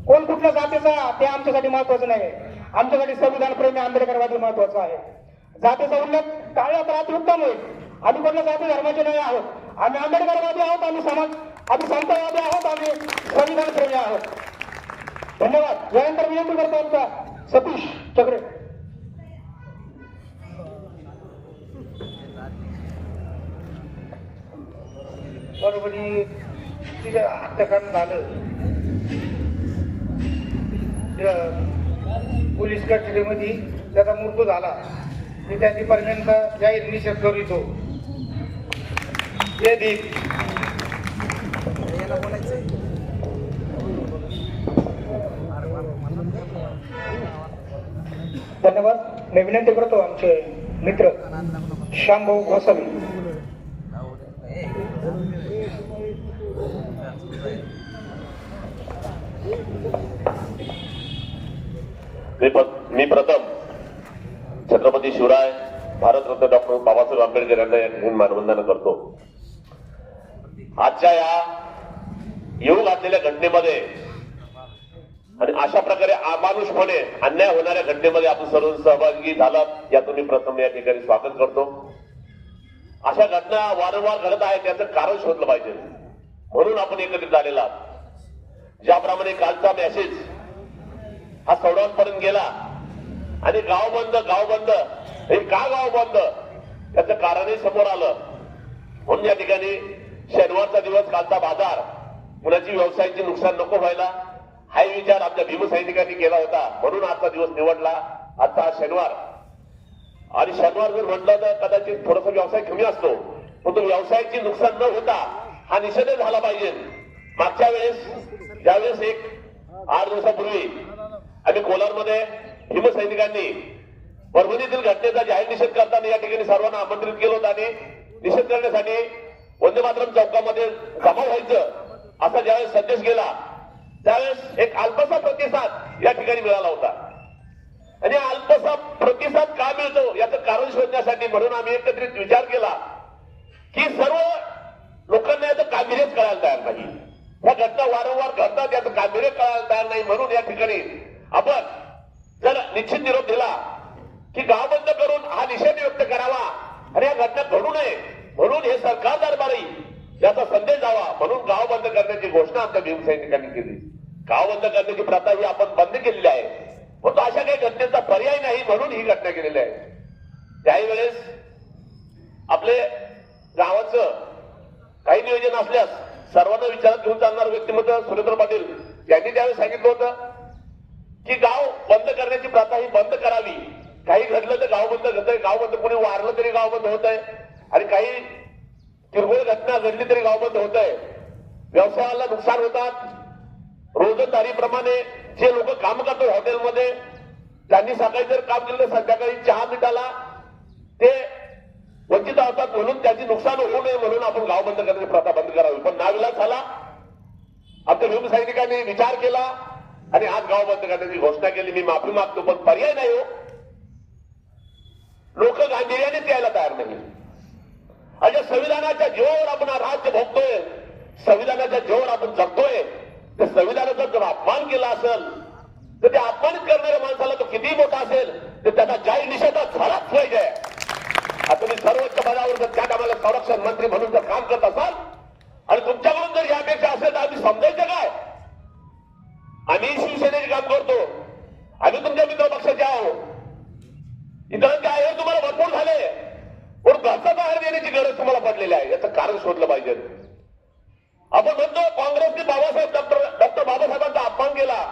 कोण कुठल्या जातीचा ते आमच्यासाठी महत्वाचं नाही. आमच्यासाठी संविधान प्रेमी आंबेडकरवादी महत्वाचं आहे. जातीचा उल्लेख टाळला तर अतिउत्तम होईल. आम्ही कोणत्या जाती धर्माचे नाही आहोत. आम्ही आंबेडकरवादी आहोत, आम्ही संतवादी आहोत, आम्ही संविधान प्रेमी आहोत. धन्यवाद. यानंतर विनंती करतो आमचा सतीश चक्रे. परभणी तिथे हत्याकांड झालं, पोलीस कस्टडीमध्ये त्याचा मृत्यू झाला. मी त्या डिपार्टमेंटचा जाहीर निषेध करीतो. जय भीम. धन्यवाद. मी विनंती करतो आमचे मित्र श्यामभाऊ गोसावी. मी प्रथम छत्रपती शिवराय भारतरत्न डॉक्टर बाबासाहेब आंबेडकर यांना या ठिकाणी मानवंदना करतो. आजच्या या येऊ घातलेल्या घटनेमध्ये आणि अशा प्रकारे अमानुषपणे अन्याय होणाऱ्या घटनेमध्ये आपण सर्व सहभागी झालात यातून मी प्रथम या ठिकाणी स्वागत करतो. अशा घटना वारंवार घडत आहेत त्याचं कारण शोधलं पाहिजे म्हणून आपण एकत्रित झालेला आहोत. ज्याप्रमाणे कालचा मेसेज हा सौडापर्यंत गेला आणि गाव बंद हे का गाव बंद त्याचं कारणही समोर आलं. म्हणून या ठिकाणी शनिवारचा दिवस, कालचा बाजार, कुणाची व्यवसायाची नुकसान नको व्हायला हा विचार आमच्या भीमसैनिकांनी केला होता. म्हणून आजचा दिवस निवडला. आजचा शनिवार आणि शनिवार जर म्हटलं तर कदाचित थोडासा व्यवसाय कमी असतो, पण तो व्यवसायाची नुकसान न होता हा निषेध झाला पाहिजे. मागच्या वेळेस ज्यावेळेस एक 8 दिवसापूर्वी आम्ही कोलारमध्ये भीमसैनिकांनी परभणीतील घटनेचा जाहीर निषेध करताना या ठिकाणी सर्वांना आमंत्रित केलं होतं आणि निषेध करण्यासाठी वंदे मातरम चौकामध्ये जमा व्हायचं असा ज्यावेळेस संदेश गेला त्यावेळेस एक अल्पसा प्रतिसाद या ठिकाणी मिळाला होता. आणि अल्पसा प्रतिसाद का मिळतो याचं कारण शोधण्यासाठी म्हणून आम्ही एकत्रित विचार केला की सर्व लोकांना याचं गांभीर्यच कळायला तयार नाही. या घटना वारंवार घडतात याचं गांभीर्य कळायला तयार नाही. म्हणून या ठिकाणी आपण जर निश्चित निरोप दिला की गाव बंद करून हा निषेध व्यक्त करावा आणि या घटना घडू नये म्हणून हे सरकार दरबारी याचा संदेश द्यावा म्हणून गाव बंद करण्याची घोषणा आमच्या भीमसैनिकांनी केली. गाव बंद करण्याची प्रथा ही आपण बंद केलेली आहे, पण अशा काही घटनेचा पर्याय नाही म्हणून ही घटना केलेली आहे. त्याही वेळेस आपले गावाचं काही नियोजन असल्यास सर्वांना विचारात घेऊन चालणार व्यक्तिमत्व सुरेंद्र पाटील यांनी त्यावेळेस सांगितलं होतं की गाव बंद करण्याची प्रथा ही बंद करावी. काही घडलं तर गाव बंद होत आहे, गाव बंद कोणी वारलं तरी गाव बंद होत आहे आणि काही किरकोळ घटना घडली तरी गाव बंद होत आहे. व्यवसायाला नुकसान होतात. रोजंदारीप्रमाणे जे लोक काम करतात हॉटेलमध्ये त्यांनी सकाळी जर काम केलं तर संध्याकाळी चहा मिठाला ते वंचित होतात म्हणून त्याची नुकसान होऊ नये म्हणून आपण गाव बंद करण्याची प्रथा बंद करावी. पण नाविलाज झाला, आमच्या भीम सैनिकांनी विचार केला आणि आज गाव बंद करण्याची घोषणा केली. मी माफी मागतो, पण पर्याय नाही हो. लोक गांभीर्यानेच यायला तयार नाही. अशा संविधानाच्या जीवावर आपण राज्य भोगतोय, संविधानाच्या जीवावर आपण जगतोय. त्या संविधानाचा जर अपमान केला असेल तर त्या अपमानित करणाऱ्या माणसाला तो कितीही मोठा असेल तर त्याचा जाहीर निषेध झालाच पाहिजे. आता तुम्ही सर्वोच्च पदावर जर त्या टायमाला संरक्षण मंत्री म्हणून जर काम करत असाल आणि तुमच्याकडून जर यापेक्षा असेल तर आम्ही समजायचं काय? आम्ही शिवसेनेचे काम करतो, आम्ही तुमच्या मित्र पक्षाचे आहोत. इतरांचे आहे तुम्हाला भरपूर झाले, पण घरचा बाहेर देण्याची गरज तुम्हाला पडलेली आहे. याचं कारण शोधलं पाहिजे. आपण म्हणतो काँग्रेसने डॉक्टर बाबासाहेबांचा अपमान केला,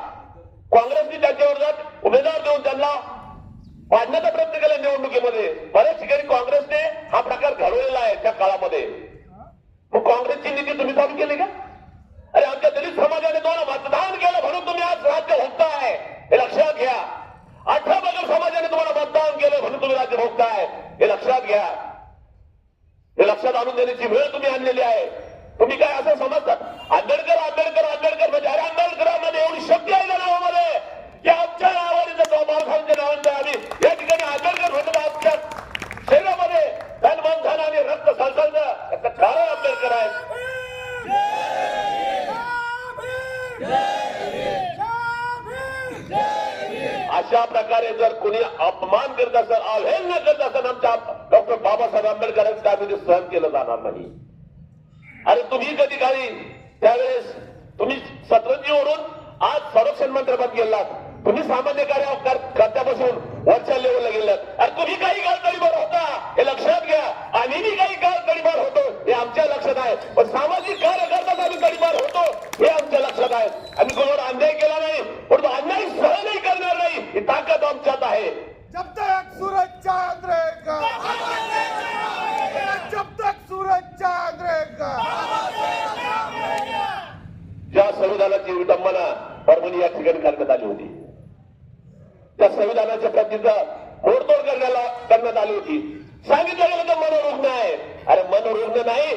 काँग्रेसने त्यांच्या विरोधात उमेदवार देऊन त्यांना पाडण्याचा प्रयत्न केला निवडणुकीमध्ये. बऱ्याच ठिकाणी काँग्रेसने हा प्रकार घडवलेला आहे त्या काळामध्ये. मग काँग्रेसची नीती तुम्ही चालू केली का? अरे आमच्या दलित समाजाने तुम्हाला मतदान केलं म्हणून तुम्ही आज राज्य भोगताय, हे लक्षात घ्या. 18 बगल समाजाने तुम्हाला मतदान केलं म्हणून तुम्ही राज्य भोगताय, हे लक्षात घ्या. हे लक्षात आणून देण्याची वेळ तुम्ही आणलेली आहे. तुम्ही काय असं समजतात आंबेडकर आंबेडकर आंबेडकर म्हणजे अरे आंबेडकरांमध्ये एवढी शक्ती आहे का नावामध्ये की आमच्या नावाने जर बाळासाहेबांच्या नावाने आम्ही या ठिकाणी आंबेडकर म्हणतो आमच्या शरीरामध्ये तन मन धन आणि रक्त सळसळतं. याचं कारण आंबेडकर आहे. अशा प्रकारे जर कोणी अपमान करत असेल, अवहेलना करत असेल आमच्या डॉक्टर बाबासाहेब आंबेडकरांचं आम्ही सहन केलं जाणार नाही. अरे तुम्ही कधी काही त्यावेळेस तुम्ही सतरंजीवरून आज संरक्षण मंत्रिपद गेलात, तुम्ही सामान्य कर्त्यापासून वरच्या लेवलला गेलात. अरे तुम्ही काही काळ तडीपार होता, हे लक्षात घ्या. आम्ही काही काळ तडीपार होतो हे आमच्या लक्षात आहे. पण सामाजिक कार्यकर्त्यात आम्ही तडीपार होतो हे आमच्या लक्षात आहे. आम्ही कोणावर अन्याय केला नाही, पण अन्याय सहनही करणार नाही ही ताकद आमच्यात आहे. जब तक सूरज चांद रहेगा, जब तक सूरज चांद रहेगा. ज्या संविधानाची विटंबना परभणी या ठिकाणी करण्यात आली होती, त्या संविधानाच्या प्रतिचा मोडतोड करण्यात आली होती. सांगितलं गेलं तर मनोरुग्ण आहे. अरे मनोरुग्ण नाही,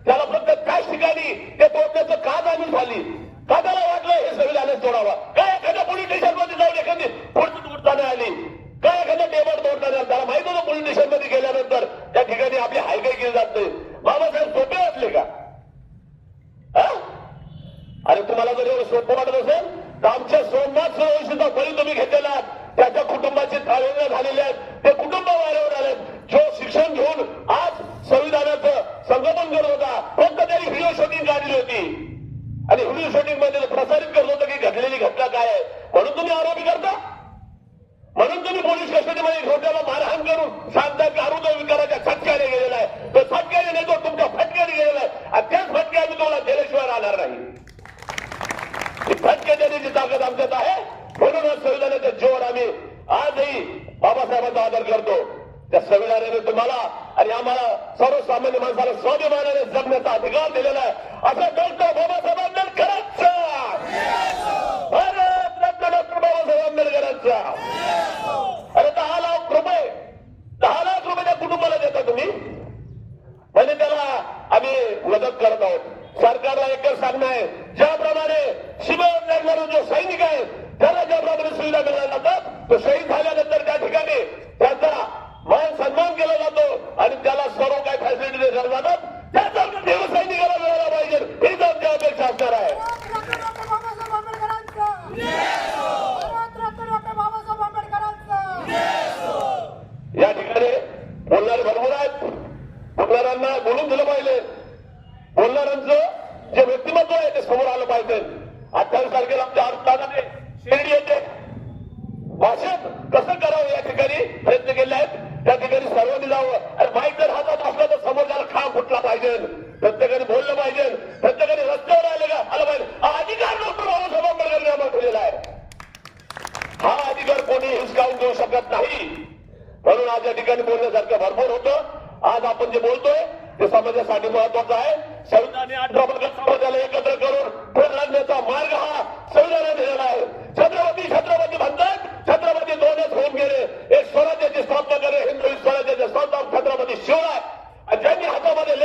त्याला फक्त त्याच ठिकाणी ते तोडण्याचं का जाणीव झाली, का त्याला वाटलं हे संविधानच तोडावा. काय एखाद्या पोलीस स्टेशन मध्ये जाऊन एखादी पुढची तोडताना आली, काय एखाद्या टेबल तोडताना आली, त्याला माहित होतं पोलीस स्टेशन मध्ये गेल्यानंतर त्या ठिकाणी आपली हायगाई केली जात नाही. बाबासाहेब सोपे असले का? अरे तुम्हाला जर एवढं सोपं वाटत असेल तर आमच्या सोमनाथ सूर्यवंशीचा बळी तुम्ही घेतलेला आहात. त्याच्या कुटुंबाचे ताळेबंद झालेले आहेत, ते कुटुंब वाऱ्यावर आले. जो शिक्षण घेऊन आज संविधानाचं संगोपन करत होता, फक्त त्यांनी व्हिडिओ शूटिंग काढली होती आणि व्हिडिओ शूटिंग मध्ये प्रसारित करत होतं की घडलेली घटना काय आहे म्हणून तुम्ही आरोपी करता. म्हणून तुम्ही पोलीस कस्टडीमध्ये घेऊन त्याला मारहाण करून सांगता की हृदय विकाराच्या फटक्याने गेलेला आहे. तो फटक्याने नाही, तो तुमच्या फटक्याने गेलेला आहे आणि त्याच फटके आम्ही तुम्हाला दिल्याशिवाय राहणार नाही. फटके देण्याची ताकद आमच्यात आहे. म्हणूनच संविधानाच्या जोर आम्ही आजही बाबासाहेबांचा आदर करतो. त्या संविधानाने तुम्हाला आणि आम्हाला सर्वसामान्य माणसाला स्वाभिमानाने जगण्याचा अधिकार दिलेला आहे. असं डॉक्टर बाबासाहेब आंबेडकरांचा, भारत रत्न डॉक्टर बाबासाहेब आंबेडकरांचा. अरे 10 लाख रुपये त्या कुटुंबाला देता तुम्ही, म्हणजे त्याला आम्ही मदत करत आहोत. सरकारला एकच सांगणं आहे, ज्याप्रमाणे शिबिरात लढणारे जो सैनिक आहे त्याला ज्याप्रमाणे सुविधा मिळाल्या जातात, तो शहीद झाल्यानंतर त्या ठिकाणी त्याचा मान सन्मान केला जातो आणि त्याला सर्व काही फॅसिलिटी दिल्या जातात. त्याचा देव सैनिकाला मिळाला पाहिजे हीच आमची अपेक्षा असणार आहे. या ठिकाणी बोलणारे भरपूर आहेत, बोलणाऱ्यांना बोलून दिलं पाहिजे. बोलणाऱ्यांचं जे व्यक्तिमत्व आहे ते समोर आलं पाहिजे. 28 तारखेला आमच्या अर्थाने शिर्डी येथे भाषण कसं करावं या ठिकाणी प्रयत्न केले आहेत. त्या ठिकाणी सर्वांनी जावं. अरे माईक जर हातात असला तर समोर त्याला खाम फुटला पाहिजे, प्रत्येकाने बोललं पाहिजे, प्रत्येकाने रस्त्यावर आलं पाहिजे. हा अधिकार डॉक्टर बाबासाहेब आंबेडकरांनी आम्हाला दिलेला आहे. हा अधिकार कोणी हिसकावून देऊ शकत नाही. म्हणून आज या ठिकाणी बोलण्यासारखं भरपूर होतं. आज आपण जे बोलतोय ते समाजासाठी महत्वाचं आहे. संविधानाने 18 बगल समाजाला एकत्र करून पुढे लढण्याचा मार्ग हा संविधानाने दिलेला आहे. छत्रपती म्हणतात, छत्रपती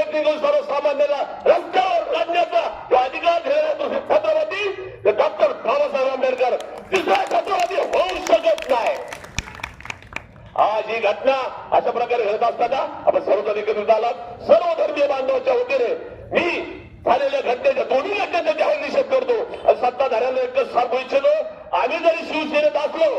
व्यक्तीकडून सर्वसामान्याला रस्त्यावर काढण्याचा जो अधिकार दिलेला तो छत्रपती डॉक्टर बाबासाहेब आंबेडकर दुसरा छत्रपती होऊ शकत नाही. आज ही घटना अशा प्रकारे घडत असताना आपण सार्वजनिक आलात सर्व धर्मीय बांधवांच्या वतीने मी झालेल्या घटनेच्या दोन्ही घटनेचा जाहीर निषेध करतो आणि सत्ताधाऱ्यांना एकच सांगू इच्छितो, आम्ही जरी शिवसेनेत असलो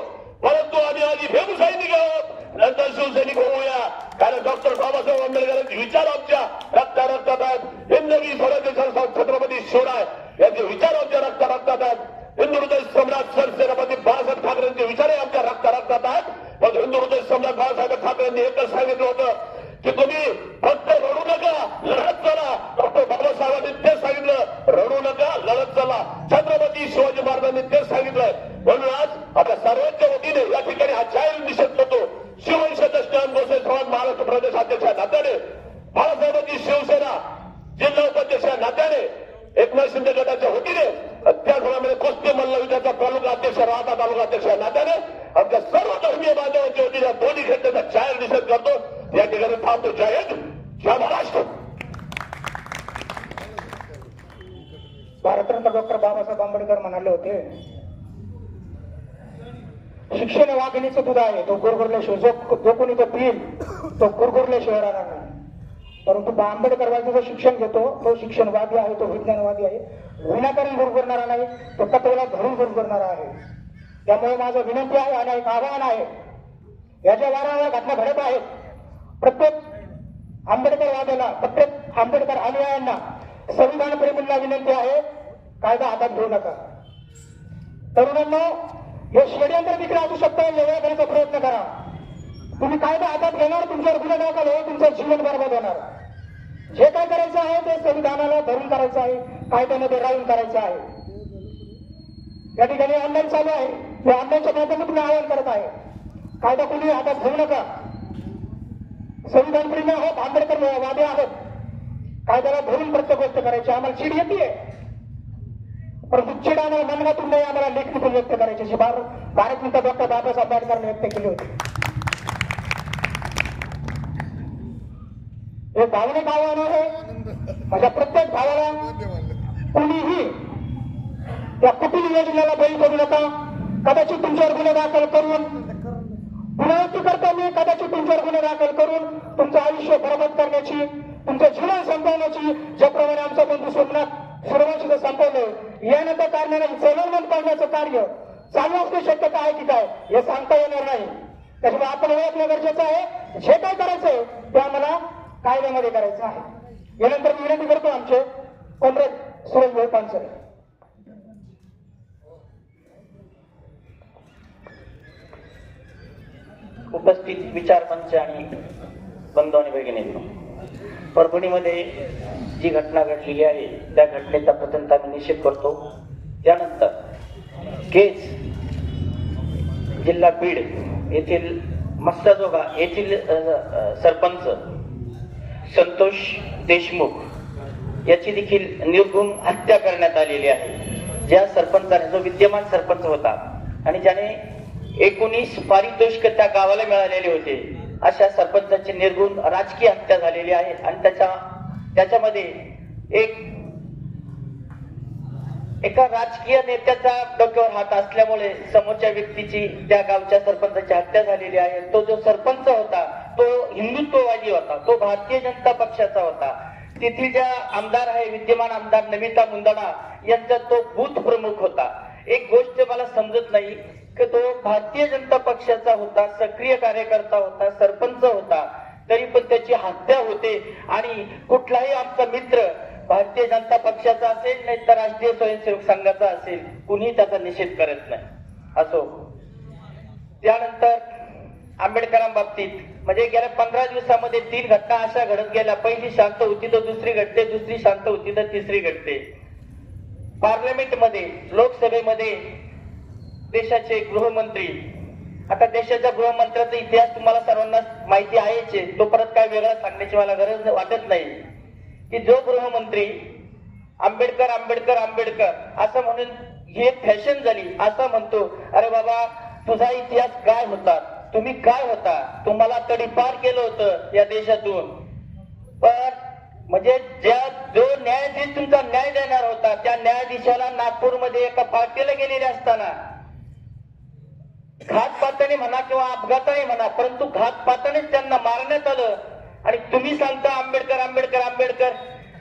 परंतु आम्ही आधी भेमसैनिक आहोत, नंतर शिवसैनिक होऊया. कारण डॉक्टर बाबासाहेब आंबेडकरांचे विचार आमच्या रक्तात आहेत. हिंदवी स्वराज्य संस्था छत्रपती शिवराय यांचे विचार आमच्या रक्तात आहेत. हिंदू हृदय सम्राट सरसेनापती बाळासाहेब ठाकरेंचे विचारही आमच्या रक्तात आहेत. पण हिंदू हृदय सम्राट बाळासाहेब ठाकरेंनी एकच सांगितलं होतं की तुम्ही फक्त रडू नका, लढत चला. डॉक्टर बाबासाहेबांनी तेच सांगितलं, रडू नका, लढत चला. छत्रपती शिवाजी महाराजांनी तेच सांगितलंय. म्हणून आज आपल्या सर्वांच्या वतीने या ठिकाणी हा जाहीर निषेध करतो. शिववंश दशनाम गोसावी समाज महाराष्ट्र प्रदेश अध्यक्ष या नात्याने, बाळासाहेबांची शिवसेना जिल्हा उपाध्यक्ष या नात्याने, एकनाथ शिंदे गटाच्या वतीने, त्याचप्रमाणे कुस्ती मल्ल विद्याचा तालुका अध्यक्ष, राहता तालुका अध्यक्ष या नात्याने आमच्या सर्व धर्मीय बांधवांच्या वतीने दोन्ही घटनेचा जाहीर निषेध करतो. या ठिकाणी थांबतो. जय हिंद, जय महाराष्ट्र. भारतरत्न डॉक्टर बाबासाहेब आंबेडकर म्हणाले होते, शिक्षण वाघिणीचं दूध आहे, तो गुरगुरल्याशिवाय जो कोणी तो पिईल तो गुरगुरल्याशिवाय राहणार नाही. परंतु आंबेडकरवादी जो शिक्षण घेतो तो शिक्षणवादी आहे, तो विज्ञानवादी आहे, विनाकारण गुरगुरणारा नाही, तो तत्वाला धरून गुरगुरणारा आहे. त्यामुळे माझं विनंती आहे आणि एक आवाहन आहे, या ज्या वारंवार घटना घडत आहेत, प्रत्येक आंबेडकरवाद्याला, प्रत्येक आंबेडकर अनुयायांना, संविधान प्रेमींना विनंती आहे, कायदा हातात घेऊ नका. तरुणांना हे षडयंत्र देखील असू शकतं, वेगळा करण्याचा प्रयत्न करा. तुम्ही कायदा हातात घेणार, तुमच्यावर गुन्हा दाखल होईल, तुमचं जीवन बर्बाद होणार. जे काय करायचं आहे ते संविधानाला धरून करायचं आहे, कायद्यामध्ये राहून करायचं आहे. या ठिकाणी ऑनलाईन चालू आहे, ते ऑनलाईनच्या माध्यमातून आवाहन करत आहे, कायदा कुणी हातात घेऊ नका. संविधान प्रेमी आहोत, आंबेडकर वादी आहोत, कायद्याला धरून प्रत्येक गोष्ट करायची. आम्हाला चिड येते, परंतु चिड आम्हाला मनगातून नाही, आम्हाला लेखणीतून व्यक्त करायची, अशी भारतरत्न डॉक्टर बाबासाहेब आंबेडकरांनी व्यक्त केली होती. हे भावनिक आव्हान आहे. माझ्या प्रत्येक भावाला कुणीही त्या कुटील योजनेला बळी पडू नका. कदाचित तुमच्यावर गुन्हे दाखल करून, गुन्ह्याची करता मी कदाचित तुमच्यावर गुन्हे दाखल करून तुमचं आयुष्य बरबाद करण्याची, तुमचं जीवन संपवण्याची, ज्याप्रमाणे आमचा बंधू सोमनाथ सूर्यवंशीचं संपवलं, यानंतर कारणाने जलनमन करण्याचं कार्य चालू असणे शक्यता आहे की काय हे सांगता येणार नाही. त्याच्यामुळे आपण ओळखणं गरजेचं आहे. जे काय करायचंय ते आम्हाला कायद्यामध्ये करायचं आहे. यानंतर मी विनंती करतो आमचे कॉम्रेड सुरेश भाऊ पानसरे. उपस्थित विचारमंच आणि बंधू आणि भगिनींनो, परभणीमध्ये जी घटना घडलेली आहे त्या घटनेचा प्रथमतः मी निषेध करतो. त्यानंतर केज जिल्हा बीड येथील मस्ताजोगा येथील सरपंच संतोष देशमुख याची देखील निर्गुण हत्या करण्यात आलेली आहे. ज्या सरपंचाने, जो विद्यमान सरपंच होता आणि ज्याने 19 पारितोषिक त्या गावाला मिळालेले होते, अशा सरपंचाची निर्गुण राजकीय हत्या झालेली आहे. आणि त्याच्यामध्ये एका राजकीय नेत्याचा डोक्यावर हात असल्यामुळे समोरच्या व्यक्तीची, त्या गावच्या सरपंचाची हत्या झालेली आहे. तो जो सरपंच होता तो हिंदुत्ववादी होता, तो भारतीय जनता पक्षाचा होता. तेथील ज्या आमदार आहे, विद्यमान आमदार नमिता मुंदडा यांचा तो बूथ प्रमुख होता. एक गोष्ट मला समजत नाही की तो भारतीय जनता पक्षाचा होता, सक्रिय कार्यकर्ता होता, सरपंच होता, तरी पण त्याची हत्या होते. आणि कुठलाही आमचा मित्र भारतीय जनता पक्षाचा असेल नाही तर राष्ट्रीय स्वयंसेवक संघाचा असेल, कुणी त्याचा निषेध करत नाही. असो. त्यानंतर आंबेडकरांबाबतीत म्हणजे गेल्या 15 दिवसामध्ये 3 घटना अशा घडत गेल्या. पहिली शांत होती तर दुसरी घडते, दुसरी शांत होती तर तिसरी घडते. पार्लमेंटमध्ये, लोकसभेमध्ये देशाचे गृहमंत्री, आता देशाच्या गृहमंत्र्याचा इतिहास तुम्हाला सर्वांना माहिती आहेच, तो परत काय वेगळा सांगण्याची मला गरज वाटत नाही, की जो गृहमंत्री आंबेडकर आंबेडकर आंबेडकर असं म्हणून ही एक फॅशन झाली, असं म्हणतो, अरे बाबा तुझा इतिहास काय होता, तुम्ही काय होता, तुम्हाला तडीपार केलं होतं या देशातून. पण म्हणजे जो न्यायाधीश तुमचा न्याय देणार होता त्या न्यायाधीशाला नागपूरमध्ये एका पार्टीला गेलेले असताना घातपाताने म्हणा किंवा अपघाताने म्हणा, परंतु घातपातानेच त्यांना मारण्यात आलं. आणि तुम्ही सांगता आंबेडकर आंबेडकर आंबेडकर.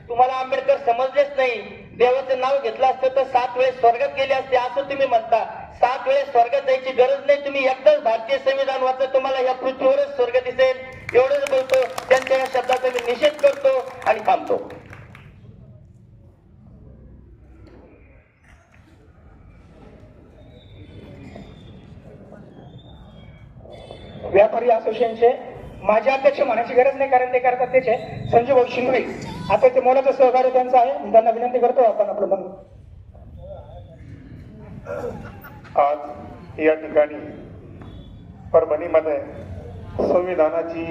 तुम्हाला आंबेडकर समजलेच नाही. देवाचं नाव घेतलं असतं तर 7 वेळेस स्वर्गात गेले असते असं तुम्ही म्हणता. 7 वेळेस स्वर्गात जायची गरज नाही. तुम्ही एकदाच भारतीय संविधान वाचा, तुम्हाला या पृथ्वीवरच स्वर्ग दिसेल. एवढंच बोलतो. त्यांच्या या शब्दाचा मी निषेध करतो आणि थांबतो. व्यापारी असोसिएशनचे माझे अध्यक्ष म्हणायची गरज नाही, कारण ते करतात तेच आहे, संजय भाऊ शिंदे. आता ते मोलाचं सहकार्य त्यांचं आहे, त्यांना विनंती करतो आपण आपलं म्हणून. आज या ठिकाणी परभणीमध्ये संविधानाची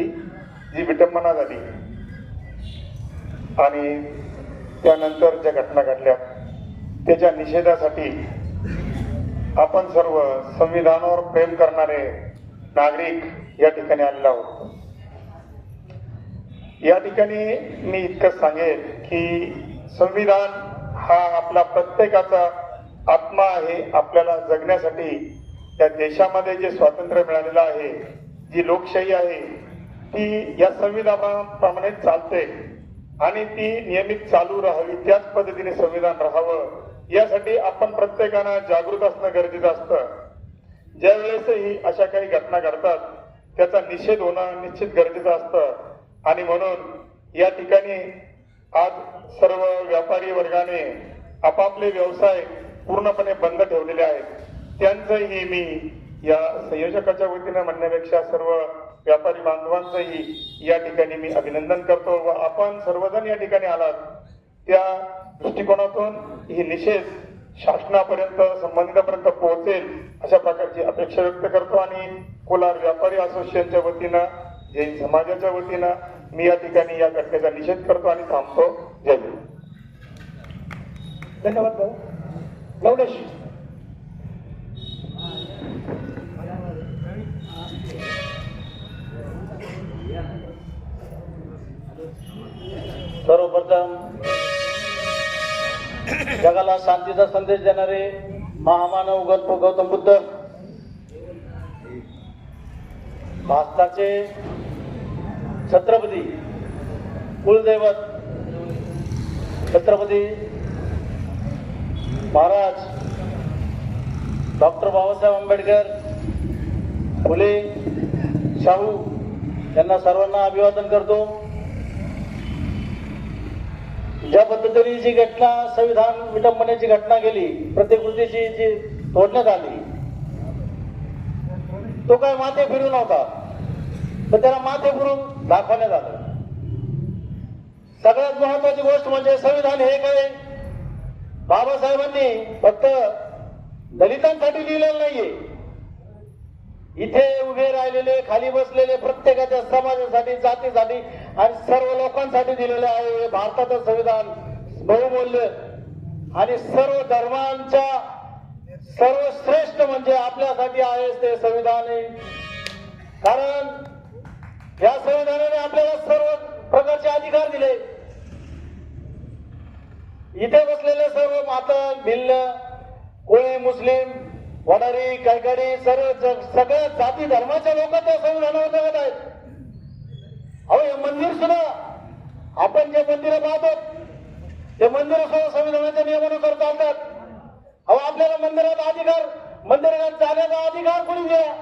जी विटंबना झाली आणि त्यानंतर ज्या घटना घडल्या त्याच्या निषेधासाठी आपण सर्व संविधानावर प्रेम करणारे नागरिक या ठिकाणी आलेलो आहोत. या ठिकाणी मी इतकंच सांगेन की संविधान हा आपला प्रत्येकाचा आत्मा आहे. आपल्याला जगण्यासाठी या देशामध्ये जे स्वातंत्र्य मिळालेलं आहे, जी लोकशाही आहे, ती या संविधानाप्रमाणे चालते आणि ती नियमित चालू राहावी, त्याच पद्धतीने संविधान राहावं यासाठी आपण प्रत्येकानं जागृत असणं गरजेचं असतं. ज्या वेळेसही अशा काही घटना घडतात त्याचा निषेध होणं निश्चित गरजेचं असतं. आणि म्हणून या ठिकाणी आज सर्व व्यापारी वर्गाने आपापले व्यवसाय पूर्णपणे बंद ठेवलेले आहेत. त्यांचंही मी या संयोजकाच्या वतीनं म्हणण्यापेक्षा सर्व व्यापारी बांधवांचंही या ठिकाणी मी अभिनंदन करतो व आपण सर्वजण या ठिकाणी आलात त्या दृष्टिकोनातून ही निषेध शासनापर्यंत संबंधितापर्यंत पोहोचेल अशा प्रकारची अपेक्षा व्यक्त करतो. आणि कोलार व्यापारी असोसिएशनच्या वतीनं, जैन समाजाच्या वतीनं मी या ठिकाणी या घटनेचा निषेध करतो आणि थांबतो. जय हिंद. धन्यवाद भाऊ. लवलेश. सर्वप्रथम जगाला शांतीचा संदेश देणारे महामानव गौतम बुद्ध, भारताचे छत्रपती कुलदैवत छत्रपती महाराज डॉक्टर बाबासाहेब आंबेडकर, फुले, शाहू यांना सर्वांना अभिवादन करतो. ज्या पद्धतीने जी घटना संविधान विटंबनेची घटना गेली, प्रतिकृतीची जी तोडण्यात आली, तो काय माथे फिरून होता, तर त्याला माथे फिरून दाखवण्यात आलं. सगळ्यात महत्वाची गोष्ट म्हणजे संविधान हे काय बाबासाहेबांनी फक्त दलितांसाठी लिहिलेलं नाहीये. इथे उभे राहिलेले, खाली बसलेले प्रत्येकाच्या समाजासाठी, जातीसाठी आणि सर्व लोकांसाठी दिलेले आहे. हे भारताचं संविधान बहुमूल्य आणि सर्व धर्मांच्या सर्वश्रेष्ठ म्हणजे आपल्यासाठी आहे ते संविधान आहे. कारण या संविधानाने आपल्याला सर्व प्रकारचे अधिकार दिले. इथे बसलेले सर्व माता, भिल्ल, कोळी, मुस्लिम, वडारी, कैकाडी, सगळ्या जाती धर्माच्या लोक त्या संविधानावर जगत आहेत. अहो हे मंदिर सुद्धा, आपण जे मंदिरं पाहतो ते मंदिर सुद्धा संविधानाच्या नियमानुसार चालतात. अहो आपल्याला मंदिराचा अधिकार, मंदिरात जाण्याचा अधिकार कोणी दिला?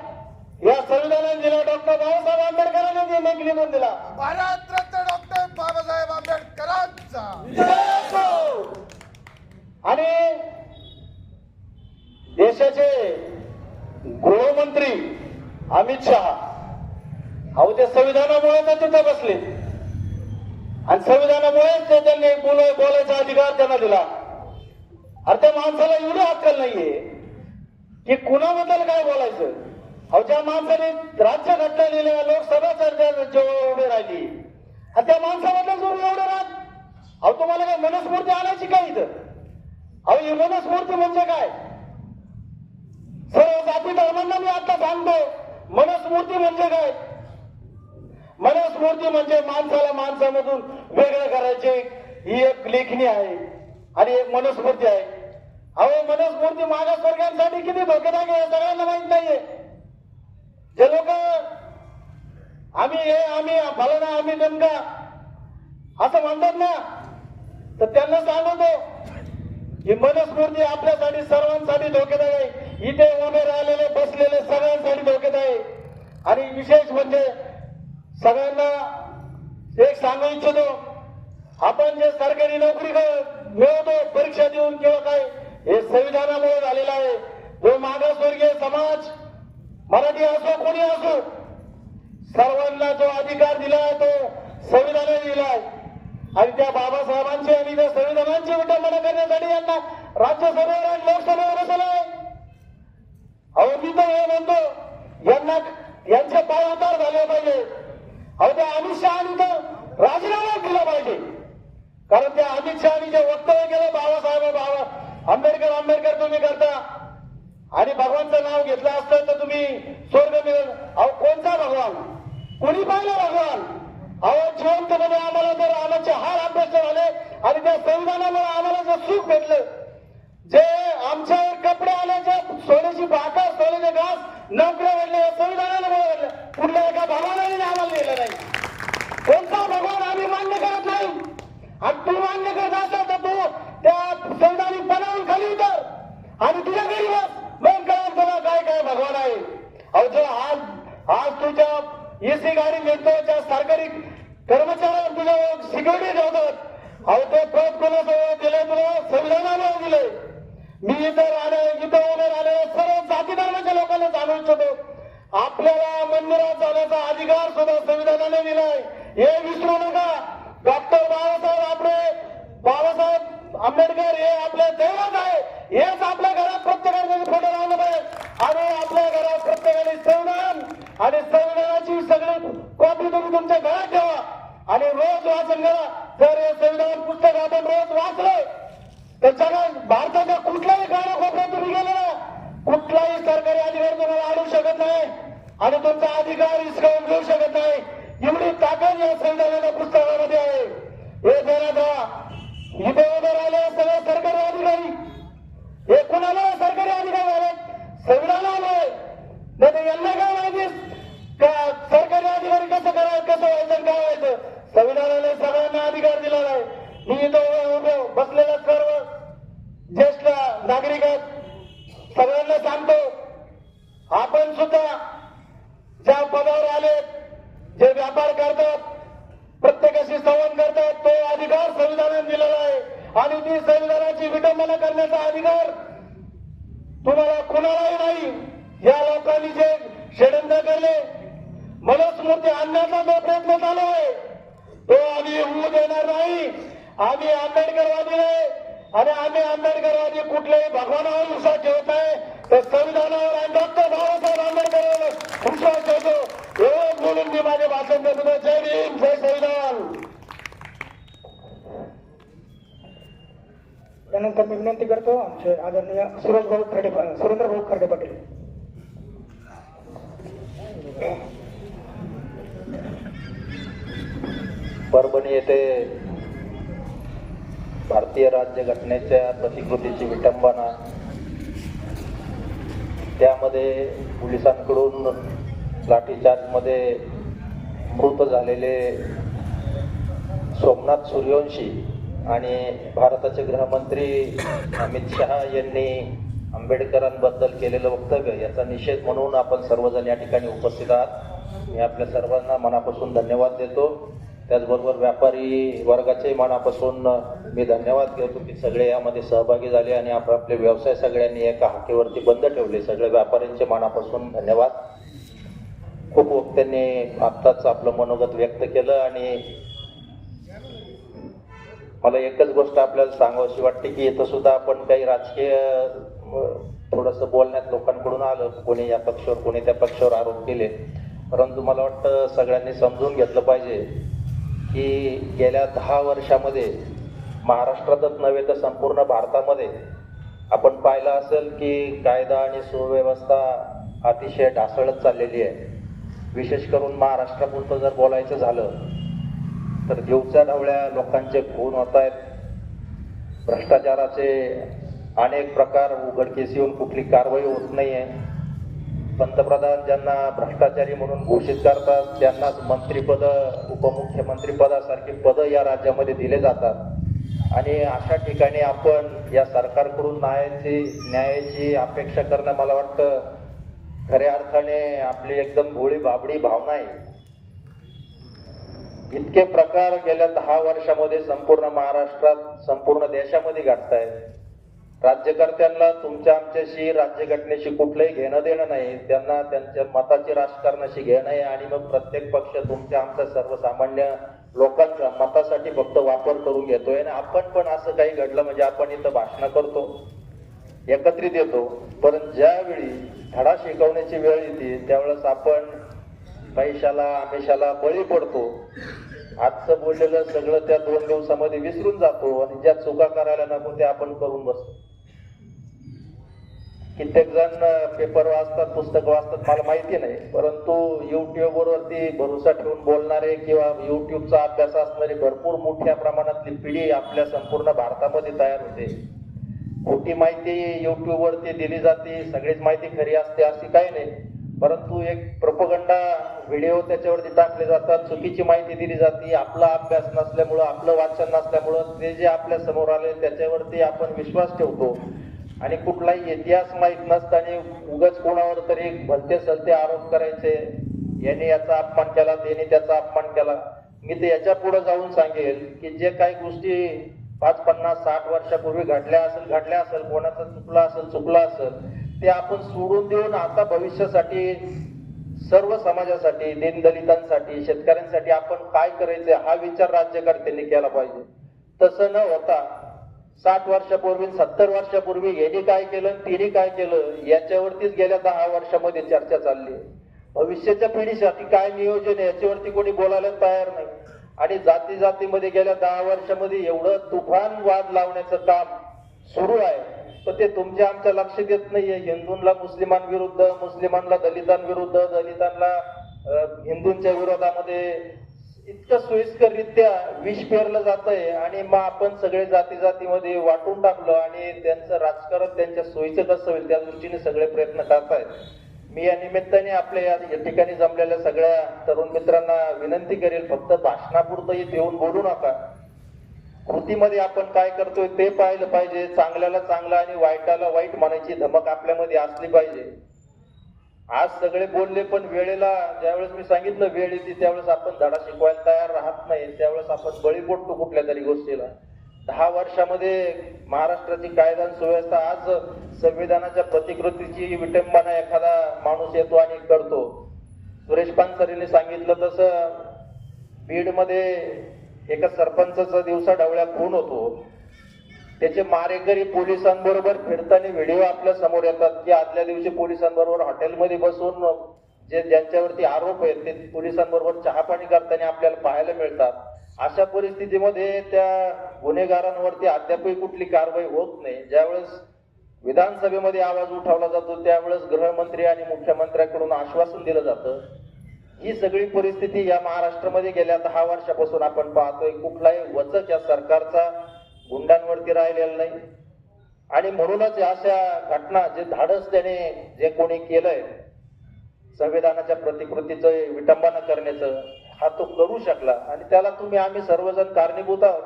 या संविधानाने दिला. डॉक्टर बाबासाहेब आंबेडकरांनी लिहून दिला. भारतरत्न डॉक्टर बाबासाहेब आंबेडकरांचा. आणि देशाचे गृहमंत्री अमित शहा, अहो ते संविधानामुळे तर तिथे बसले आणि संविधानामुळेच ते त्यांनी बोलायचा अधिकार त्यांना दिला. अरे त्या माणसाला एवढी अक्कल नाहीये की कुणाबद्दल काय बोलायचं. अहो ज्या माणसाने राज्य घटना लिहिल्या, लोकसभा चर्चा उभे राहिली, आणि त्या माणसाबद्दल जो एवढं राग, अहो तुम्हाला काय मनुस्मृती आणायची काय इथं? अहो ही मनुस्मृती म्हणजे काय? सर्व जाती धर्मांना मी आता सांगतो, मनुस्मृती म्हणजे काय? मनुस्मृती म्हणजे माणसाला माणसामधून वेगळं करायचे ही एक लेखणी आहे आणि एक मनुस्मृती आहे. अहो मनुस्मृती मागासवर्गीयांसाठी किती धोकेदायक आहे सगळ्यांना माहित नाहीये. जे लोक आम्ही फलाना आम्ही नेमका असं म्हणतात ना, तर त्यांना सांगतो ही मनुस्मृती आपल्यासाठी सर्वांसाठी धोकेदायक आहे. इथे उभे राहिलेले बसलेले सगळ्यांसाठी धोकेदायक आहे. आणि विशेष म्हणजे सगळ्यांना एक सांगू इच्छितो, आपण जे सरकारी नोकरी मिळवतो परीक्षा देऊन किंवा काय, हे संविधानामुळे झालेलं आहे. जो मागासवर्गीय समाज मराठी असो कोणी असो सर्वांना जो अधिकार दिलाय तो संविधानाने दिलाय. आणि त्या बाबासाहेबांची आणि त्या संविधानांची विटंबना करण्यासाठी यांना राज्यसभेवर आणि लोकसभेवर बसवलंय. अहो मी तर हे म्हणतो यांचे पाय उतार झाले पाहिजे. अहो त्या अमित शहानी तर राजीनामा दिला पाहिजे. कारण त्या अमित शहानी जे वक्तव्य केलं बाबासाहेब आंबेडकर तुम्ही करता आणि भगवानचं नाव घेतलं असतं तर तुम्ही स्वर्ग मिळेल. अहो कोणता भगवान, कोणी पाहिलं भगवान? अहो जिवंतपणे आम्हाला जर आमचे हार अभ्यास झाले आणि त्या संविधानामुळे आम्हाला जर सुख भेटलं, जे आमच्यावर कपडे आले, जे सोन्याची भाकर सोन्याचे घास नोकऱ्या भेटले संविधानामुळे भेटले. कुठल्या एका भगवानाने आम्हाला दिलं नाही. कोणता भगवान आम्ही मान्य करत नाही. आणि तू मान्य करत असेल तर तू त्या संविधानिक पणावून खाली उतर आणि तुझ्या घरी बस, मग कळत तुला काय काय भगवान आहे. अहो जो आज तुझ्या एसी गाडी मिळतो त्या सरकारी कर्मचाऱ्यांना तुझ्या सिक्युरिटी ठेवतात. अहो ते पद कोणासोबत दिले तुला संविधानामुळे दिले. मी इथं उभे राहिले सर्व जाती धर्माच्या लोकांना सांगू इच्छितो, आपल्याला मंदिरात जाण्याचा अधिकार सुद्धा संविधानाने दिलाय. हे विसरू नका. डॉक्टर बाबासाहेब आंबेडकर हे आपले दैवत आहे. हेच आपल्या घरात प्रत्येकाने फोटो लावला पाहिजे आणि आपल्या घरात प्रत्येकाने संविधान आणि संविधानाची सगळी कॉपी तुम्ही तुमच्या घरात ठेवा आणि रोज वाचन करा. जर हे संविधान पुस्तक आपण रोज वाचलं तर जगात भारताच्या कुठल्याही कानाकोपऱ्यात तुम्ही गेले ना, कुठलाही सरकारी अधिकारी तुम्हाला अडवू शकत नाही आणि तुमचा अधिकार हिसकावून घेऊ शकत नाही. एवढी ताकद या संविधानाच्या पुस्तकामध्ये आहे. हे देण्याचा इथे उभे राहिले सगळे सरकारी अधिकारी, हे कुणाला सरकारी अधिकारी आहेत? संविधानामुळे. नाही यांना काय माहिती का सरकारी अधिकारी कसं करायचं, कसं व्हायचं, काय व्हायचं? संविधानाने सगळ्यांना अधिकार दिलेला आहे. मी इथं उभे बसलेल्या सर्व ज्येष्ठ नागरिक सगळ्यांना सांगतो, आपण सुद्धा ज्या पदावर आले, जे व्यापार करतात, प्रत्येकाशी संवाद करतात, तो अधिकार संविधानाने दिलेला आहे. आणि ती संविधानाची विटंबना करण्याचा अधिकार तुम्हाला कुणालाही नाही. या लोकांनी जे षडयंत्र केले, मनुस्मृती आणण्याचा जो प्रयत्न चालू आहे तो आम्ही होऊ देणार नाही. आम्ही आंबेडकरवादी आहे आणि आम्ही आंबेडकरवादी कुठल्याही भगवानावर विश्वास ठेवत आहे तर संविधानावर आणि डॉक्टर बाबासाहेब आंबेडकरवर विश्वास ठेवतो. एवढंच बोलून मी माझे भाषण देतो. जय भीम, जय संविधान. त्यानंतर मी विनंती करतो आमचे आदरणीय सुरेंद्र भाऊ खर्डे पाटील. परभणी येथे भारतीय राज्यघटनेच्या प्रतिकृतीची विटंबना, त्यामध्ये पोलिसांकडून लाठीचार्जमध्ये मृत झालेले सोमनाथ सूर्यवंशी आणि भारताचे गृहमंत्री अमित शहा यांनी आंबेडकरांबद्दल केलेलं वक्तव्य याचा निषेध म्हणून आपण सर्वजण या ठिकाणी उपस्थित आहात. मी आपल्या सर्वांना मनापासून धन्यवाद देतो. त्याचबरोबर व्यापारी वर्गाचे मनापासून मी धन्यवाद देतो की सगळे यामध्ये सहभागी झाले आणि आपले व्यवसाय सगळ्यांनी एका हाकेवरती बंद ठेवले. सगळ्या व्यापाऱ्यांचे मनापासून धन्यवाद. खूप वक्त्यांनी आत्ताच आपलं मनोगत व्यक्त केलं आणि मला एकच गोष्ट आपल्याला सांगावीशी वाटते की इथं सुद्धा आपण काही राजकीय थोडंसं बोलण्यात लोकांकडून आलं, कोणी या पक्षावर कोणी त्या पक्षावर आरोप केले. परंतु मला वाटतं सगळ्यांनी समजून घेतलं पाहिजे की गेल्या 10 वर्षामध्ये महाराष्ट्रातच नव्हे तर संपूर्ण भारतामध्ये आपण पाहिलं असेल की कायदा आणि सुव्यवस्था अतिशय ढासळत चाललेली आहे. विशेष करून महाराष्ट्रापुरतं जर बोलायचं झालं तर दिवसा ढवळ्या लोकांचे खून होत आहेत, भ्रष्टाचाराचे अनेक प्रकार उघडकीस येऊन कुठली कारवाई होत नाहीये. पंतप्रधान ज्यांना भ्रष्टाचारी म्हणून घोषित करतात त्यांनाच मंत्रिपद, उपमुख्यमंत्रीपदासारखी पदं या राज्यामध्ये दिले जातात आणि अशा ठिकाणी आपण या सरकारकडून न्यायाची अपेक्षा करणं मला वाटतं खऱ्या अर्थाने आपली एकदम भोळी बाबडी भावना आहे. इतके प्रकार गेल्या 10 वर्षामध्ये संपूर्ण महाराष्ट्रात, संपूर्ण देशामध्ये घडतायत. राज्यकर्त्यांना तुमच्या आमच्याशी, राज्यघटनेशी कुठलंही घेणं देणं नाही. त्यांना त्यांच्या मताची राजकारणाशी घेणं आहे आणि मग प्रत्येक पक्ष तुमच्या आमच्या सर्वसामान्य लोकांचा मतासाठी फक्त वापर करून घेतोय. आणि आपण पण असं काही घडलं म्हणजे आपण इथं भाषणं करतो, एकत्रित येतो, पण ज्यावेळी धडा शिकवण्याची वेळ येते त्यावेळेस आपण पैशाला आमिषाला बळी पडतो. आजचं बोललेलं सगळं त्या 2 दिवसामध्ये विसरून जातो आणि ज्या चुका करायला नको त्या आपण करून बसतो. कित्येक जण पेपर वाचतात, पुस्तक वाचतात, मला माहिती नाही, परंतु युट्यूब वरती भरोसा ठेवून बोलणारे किंवा युट्यूबचा अभ्यास असणारी भरपूर मोठ्या प्रमाणातली पिढी आपल्या संपूर्ण भारतामध्ये तयार होते. खोटी माहिती युट्यूब वरती दिली जाते, सगळीच माहिती खरी असते अशी काही नाही, परंतु एक प्रोपगंडा व्हिडिओ त्याच्यावरती टाकले जातात, चुकीची माहिती दिली जाते. आपला अभ्यास नसल्यामुळं, आपलं वाचन नसल्यामुळं ते जे आपल्या समोर आले त्याच्यावरती आपण विश्वास ठेवतो आणि कुठलाही इतिहास माहीत नसताना उगाच कोणावर तरी भलते सलते आरोप करायचे, याने याचा अपमान केला, त्याने त्याचा अपमान केला. मी तर याच्या पुढे जाऊन सांगेल की जे काही गोष्टी 5, 50, 60 वर्षापूर्वी घडल्या असेल, कोणाचा चुकला असेल ते आपण सोडून देऊन आता भविष्यासाठी, सर्व समाजासाठी, दीनदलितांसाठी, शेतकऱ्यांसाठी आपण काय करायचे हा विचार राज्यकर्त्यांनी केला पाहिजे. तसं न होता 60 वर्षापूर्वी, 70 वर्षापूर्वी यांनी काय केलं, तिने काय केलं याच्यावरतीच गेल्या 10 वर्षामध्ये चर्चा चालली. भविष्याच्या पिढीसाठी काय नियोजन आहे याच्यावरती कोणी बोलायला तयार नाही. आणि जातीमध्ये गेल्या 10 वर्षामध्ये एवढं तुफान वाद लावण्याचं काम सुरू आहे, तर ते तुमच्या आमच्या लक्षात येत नाहीये. हिंदूंना मुस्लिमांविरुद्ध, मुस्लिमांना दलितांविरुद्ध, दलितांना हिंदूंच्या विरोधामध्ये इतकं सोयीस्कररित्या विष पेरलं जातंय आणि मग आपण सगळे जातीमध्ये वाटून टाकलं आणि त्यांचं राजकारण त्यांच्या सोयीचं कसं होईल त्या दृष्टीने सगळे प्रयत्न करतायत. मी या निमित्ताने आपल्या या ठिकाणी जमलेल्या सगळ्या तरुण मित्रांना विनंती करेल, फक्त भाषणापुरतं इथे येऊन बोलू नका. कृतीमध्ये आपण काय करतोय ते पाहिलं पाहिजे. चांगल्याला चांगला आणि वाईटाला वाईट म्हणायची धमक आपल्यामध्ये असली पाहिजे. आज सगळे बोलले पण वेळेला, ज्यावेळेस मी सांगितलं वेळ येते त्यावेळेस आपण धडा शिकवायला तयार राहत नाही, त्यावेळेस आपण बळी पडतो कुठल्या तरी गोष्टीला. 10 वर्षामध्ये महाराष्ट्राची कायदा सुव्यवस्था, आज संविधानाच्या प्रतिकृतीची विटंबना एखादा माणूस येतो आणि करतो. सुरेश पानसरेंनी सांगितलं तसं बीडमध्ये एका सरपंचाचा दिवसा ढवळ्या खून होतो. त्याचे मारेकरी पोलिसांबरोबर फिरताना व्हिडिओ आपल्या समोर येतात की आदल्या दिवशी पोलिसांबरोबर हॉटेलमध्ये बसून ज्यांच्यावरती आरोप आहेत ते पोलिसांबरोबर चहा पाणी करताना आपल्याला पाहायला मिळतात. अशा परिस्थितीमध्ये त्या गुन्हेगारांवरती अद्यापही कुठली कारवाई होत नाही. ज्यावेळेस विधानसभेमध्ये आवाज उठवला जातो त्यावेळेस गृहमंत्री आणि मुख्यमंत्र्यांकडून आश्वासन दिलं जातं. ही सगळी परिस्थिती या महाराष्ट्रामध्ये गेल्या 10 वर्षापासून आपण पाहतोय. कुठलाही वचक या सरकारचा गुंडांवरती राहिलेला नाही आणि म्हणूनच अशा घटना, जे धाडस त्याने जे कोणी केलंय संविधानाच्या प्रतिकृतीचं विटंबना करण्याचं, हा तो करू शकला आणि त्याला आम्ही सर्वजण कारणीभूत आहोत.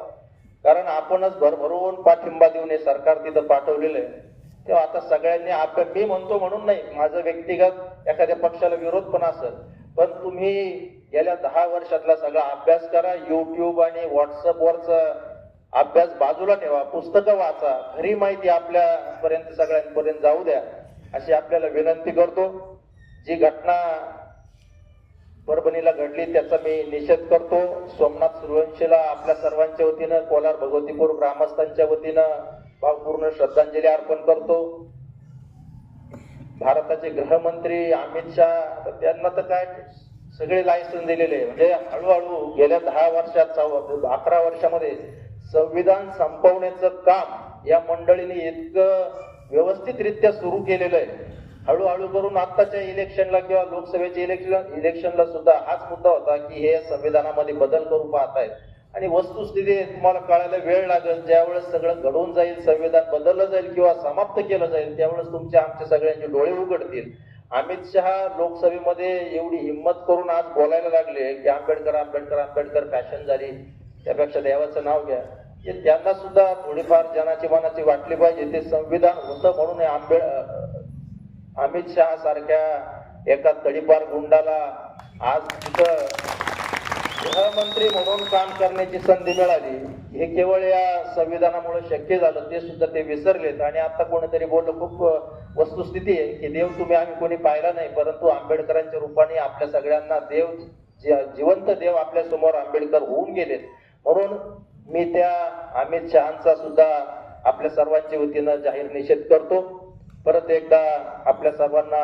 कारण आपणच भरभरून पाठिंबा देऊन हे सरकार तिथं पाठवलेलं आहे. तेव्हा आता सगळ्यांनी, मी म्हणतो म्हणून नाही, माझं व्यक्तिगत एखाद्या पक्षाला विरोध पण असेल, पण तुम्ही गेल्या 10 वर्षातला सगळा अभ्यास करा. युट्यूब आणि व्हॉट्सअपवरचा अभ्यास बाजूला ठेवा, पुस्तकं वाचा, खरी माहिती आपल्यापर्यंत सगळ्यांपर्यंत जाऊ द्या अशी आपल्याला विनंती करतो. जी घटना परभणीला घडली त्याचा मी निषेध करतो. सोमनाथ सूर्यवंशीला आपल्या सर्वांच्या वतीनं, कोलार भगवतीपूर ग्रामस्थांच्या वतीनं भावपूर्ण श्रद्धांजली अर्पण करतो. भारताचे गृहमंत्री अमित शहा, त्यांना तर काय सगळे लायसन दिलेले, म्हणजे हळूहळू गेल्या 10 वर्षात, 11 वर्षामध्ये संविधान संपवण्याचं काम या मंडळीने इतकं व्यवस्थितरित्या सुरू केलेलं आहे. हळूहळू करून आत्ताच्या इलेक्शनला किंवा लोकसभेच्या इलेक्शनला सुद्धा हाच मुद्दा होता की हे संविधानामध्ये बदल करू पाहतायत आणि वस्तुस्थिती तुम्हाला कळायला वेळ लागेल. ज्यावेळेस सगळं घडून जाईल, संविधान बदललं जाईल किंवा समाप्त केलं जाईल, त्यावेळेस तुमच्या आमच्या सगळ्यांचे डोळे उघडतील. अमित शहा लोकसभेमध्ये एवढी हिंमत करून आज बोलायला लागले की आंबेडकर आंबेडकर आंबेडकर फॅशन झाली, त्यापेक्षा देवाचं नाव घ्या. हे त्यांना सुद्धा थोडीफार जनाची मनाची वाटली पाहिजे. ते संविधान होतं म्हणून अमित शहा सारख्या एका तडीपार गुंडाला आज तिथं गृहमंत्री म्हणून काम करण्याची संधी मिळाली. हे केवळ या संविधानामुळे शक्य झालं, ते सुद्धा ते विसरलेत. आणि आता कोणीतरी बोललं, खूप वस्तुस्थिती आहे की देव तुम्ही आम्ही कोणी पाहिला नाही, परंतु आंबेडकरांच्या रूपाने आपल्या सगळ्यांना देव, जिवंत देव आपल्या समोर आंबेडकर होऊन गेलेत. म्हणून मी त्या अमित शहांचा सुद्धा आपल्या सर्वांच्या वतीनं जाहीर निषेध करतो. परत एकदा आपल्या सर्वांना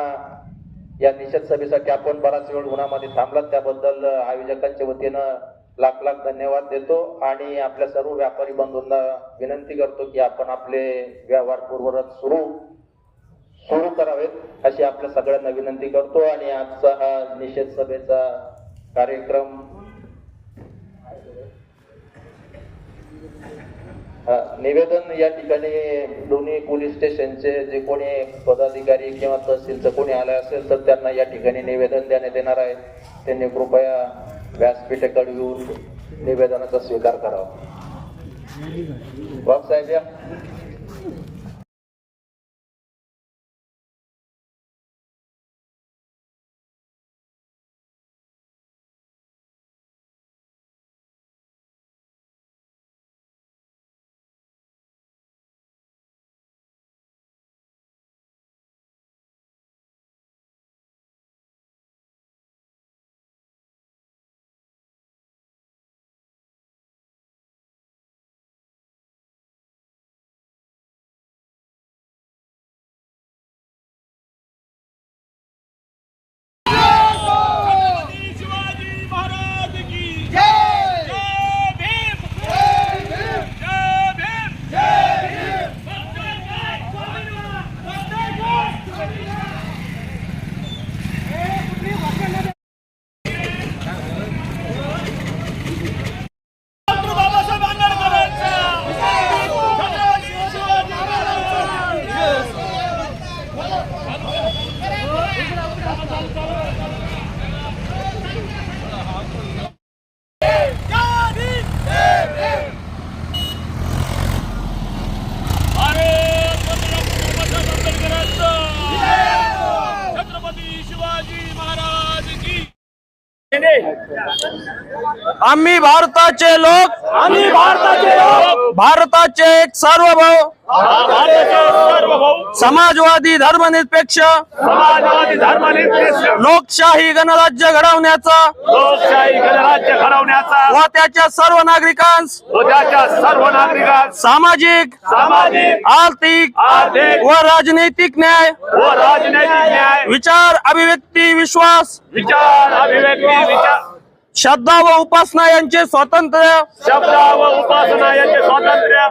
या निषेध सभेसाठी आपण बराच वेळ उन्हामध्ये थांबलात त्याबद्दल आयोजकांच्या वतीनं लाख लाख धन्यवाद देतो. आणि आपल्या सर्व व्यापारी बंधूंना विनंती करतो की आपण आपले व्यवहार पूर्ववत सुरू करावेत अशी आपल्या सगळ्यांना विनंती करतो. आणि आजचा हा निषेध सभेचा कार्यक्रम निवेदन या ठिकाणी दोन्ही पोलीस स्टेशनचे जे कोणी पदाधिकारी किंवा तहसीलचं कोणी आले असेल तर त्यांना या ठिकाणी निवेदन देण्यात येणार आहे. त्यांनी कृपया व्यासपीठाकडे येऊन निवेदनाचा स्वीकार करावा. बाब साहेब या. आम्ही भारताचे लोक, भारताचे एक सार्वभौम समाजवादी धर्मनिरपेक्ष लोकशाही गणराज्य घडवण्याचा व त्याच्या सर्व नागरिकांस सामाजिक, आर्थिक व राजनैतिक न्याय, विचार अभिव्यक्ती विश्वास, श्रद्धा व उपासना यांचे स्वातंत्र्य,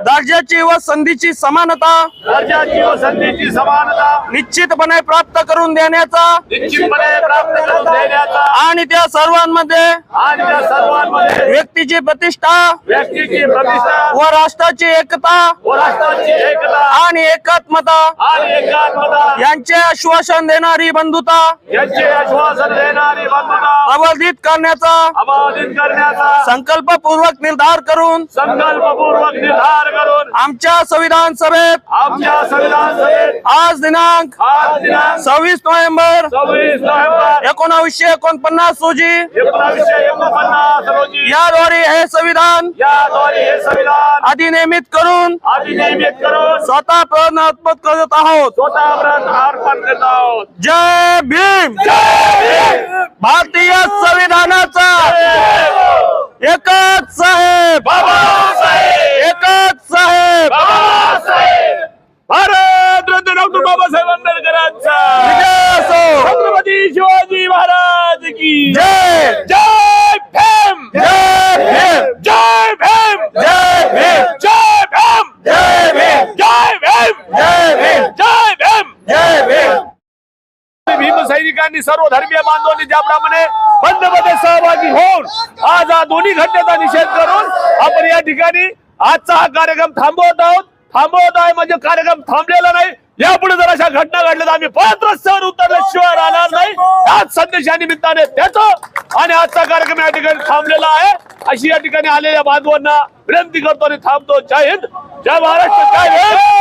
दर्जाची व संधीची समानता निश्चितपणे प्राप्त करून देण्याचा आणि त्या सर्वांमध्ये व्यक्तीची प्रतिष्ठा व राष्ट्राची एकता आणि एकात्मता यांचे आश्वासन देणारी बंधुता प्रवर्धित करण्याचा संकल्पपूर्वक निर्धार करून आमच्या संविधान सभेत आज दिनांक 26 नोव्हेंबर 1949 रोजी याद्वारे हे संविधान अधिनियमित करून स्वतः अर्पण करत आहोत. जय भीम. भारतीय संविधानाचा एकच साहेब, एकच साहेब, भारत रत्न डॉक्टर बाबासाहेब आंबेडकरांचा विजय असो. छत्रपती शिवाजी महाराज की जय. जय भीम. जय भीम. जय भीम. जय भीम. जय भीम. जय भीम. जय भीम. जय भीम. जय भीम. जय भीम. बांधवांनी सर्व धर्मीय बांधवांनी ज्याप्रमाणे बंदमध्ये सहभागी होऊन आज हा दोन्ही घटनेचा निषेध करून आपण या ठिकाणी आजचा हा कार्यक्रम थांबवत आहे म्हणजे कार्यक्रम थांबलेला नाही. यापुढे जर अशा घटना घडल्या तर आम्ही परत रस्त्यावर उतरल्याशिवाय राहणार नाही. याच संदेशा निमित्ताने देतो आणि आजचा कार्यक्रम या ठिकाणी थांबलेला आहे अशी या ठिकाणी आलेल्या बांधवांना विनंती करतो आणि थांबतो. जय हिंद, जय महाराष्ट्र, जय हिंद.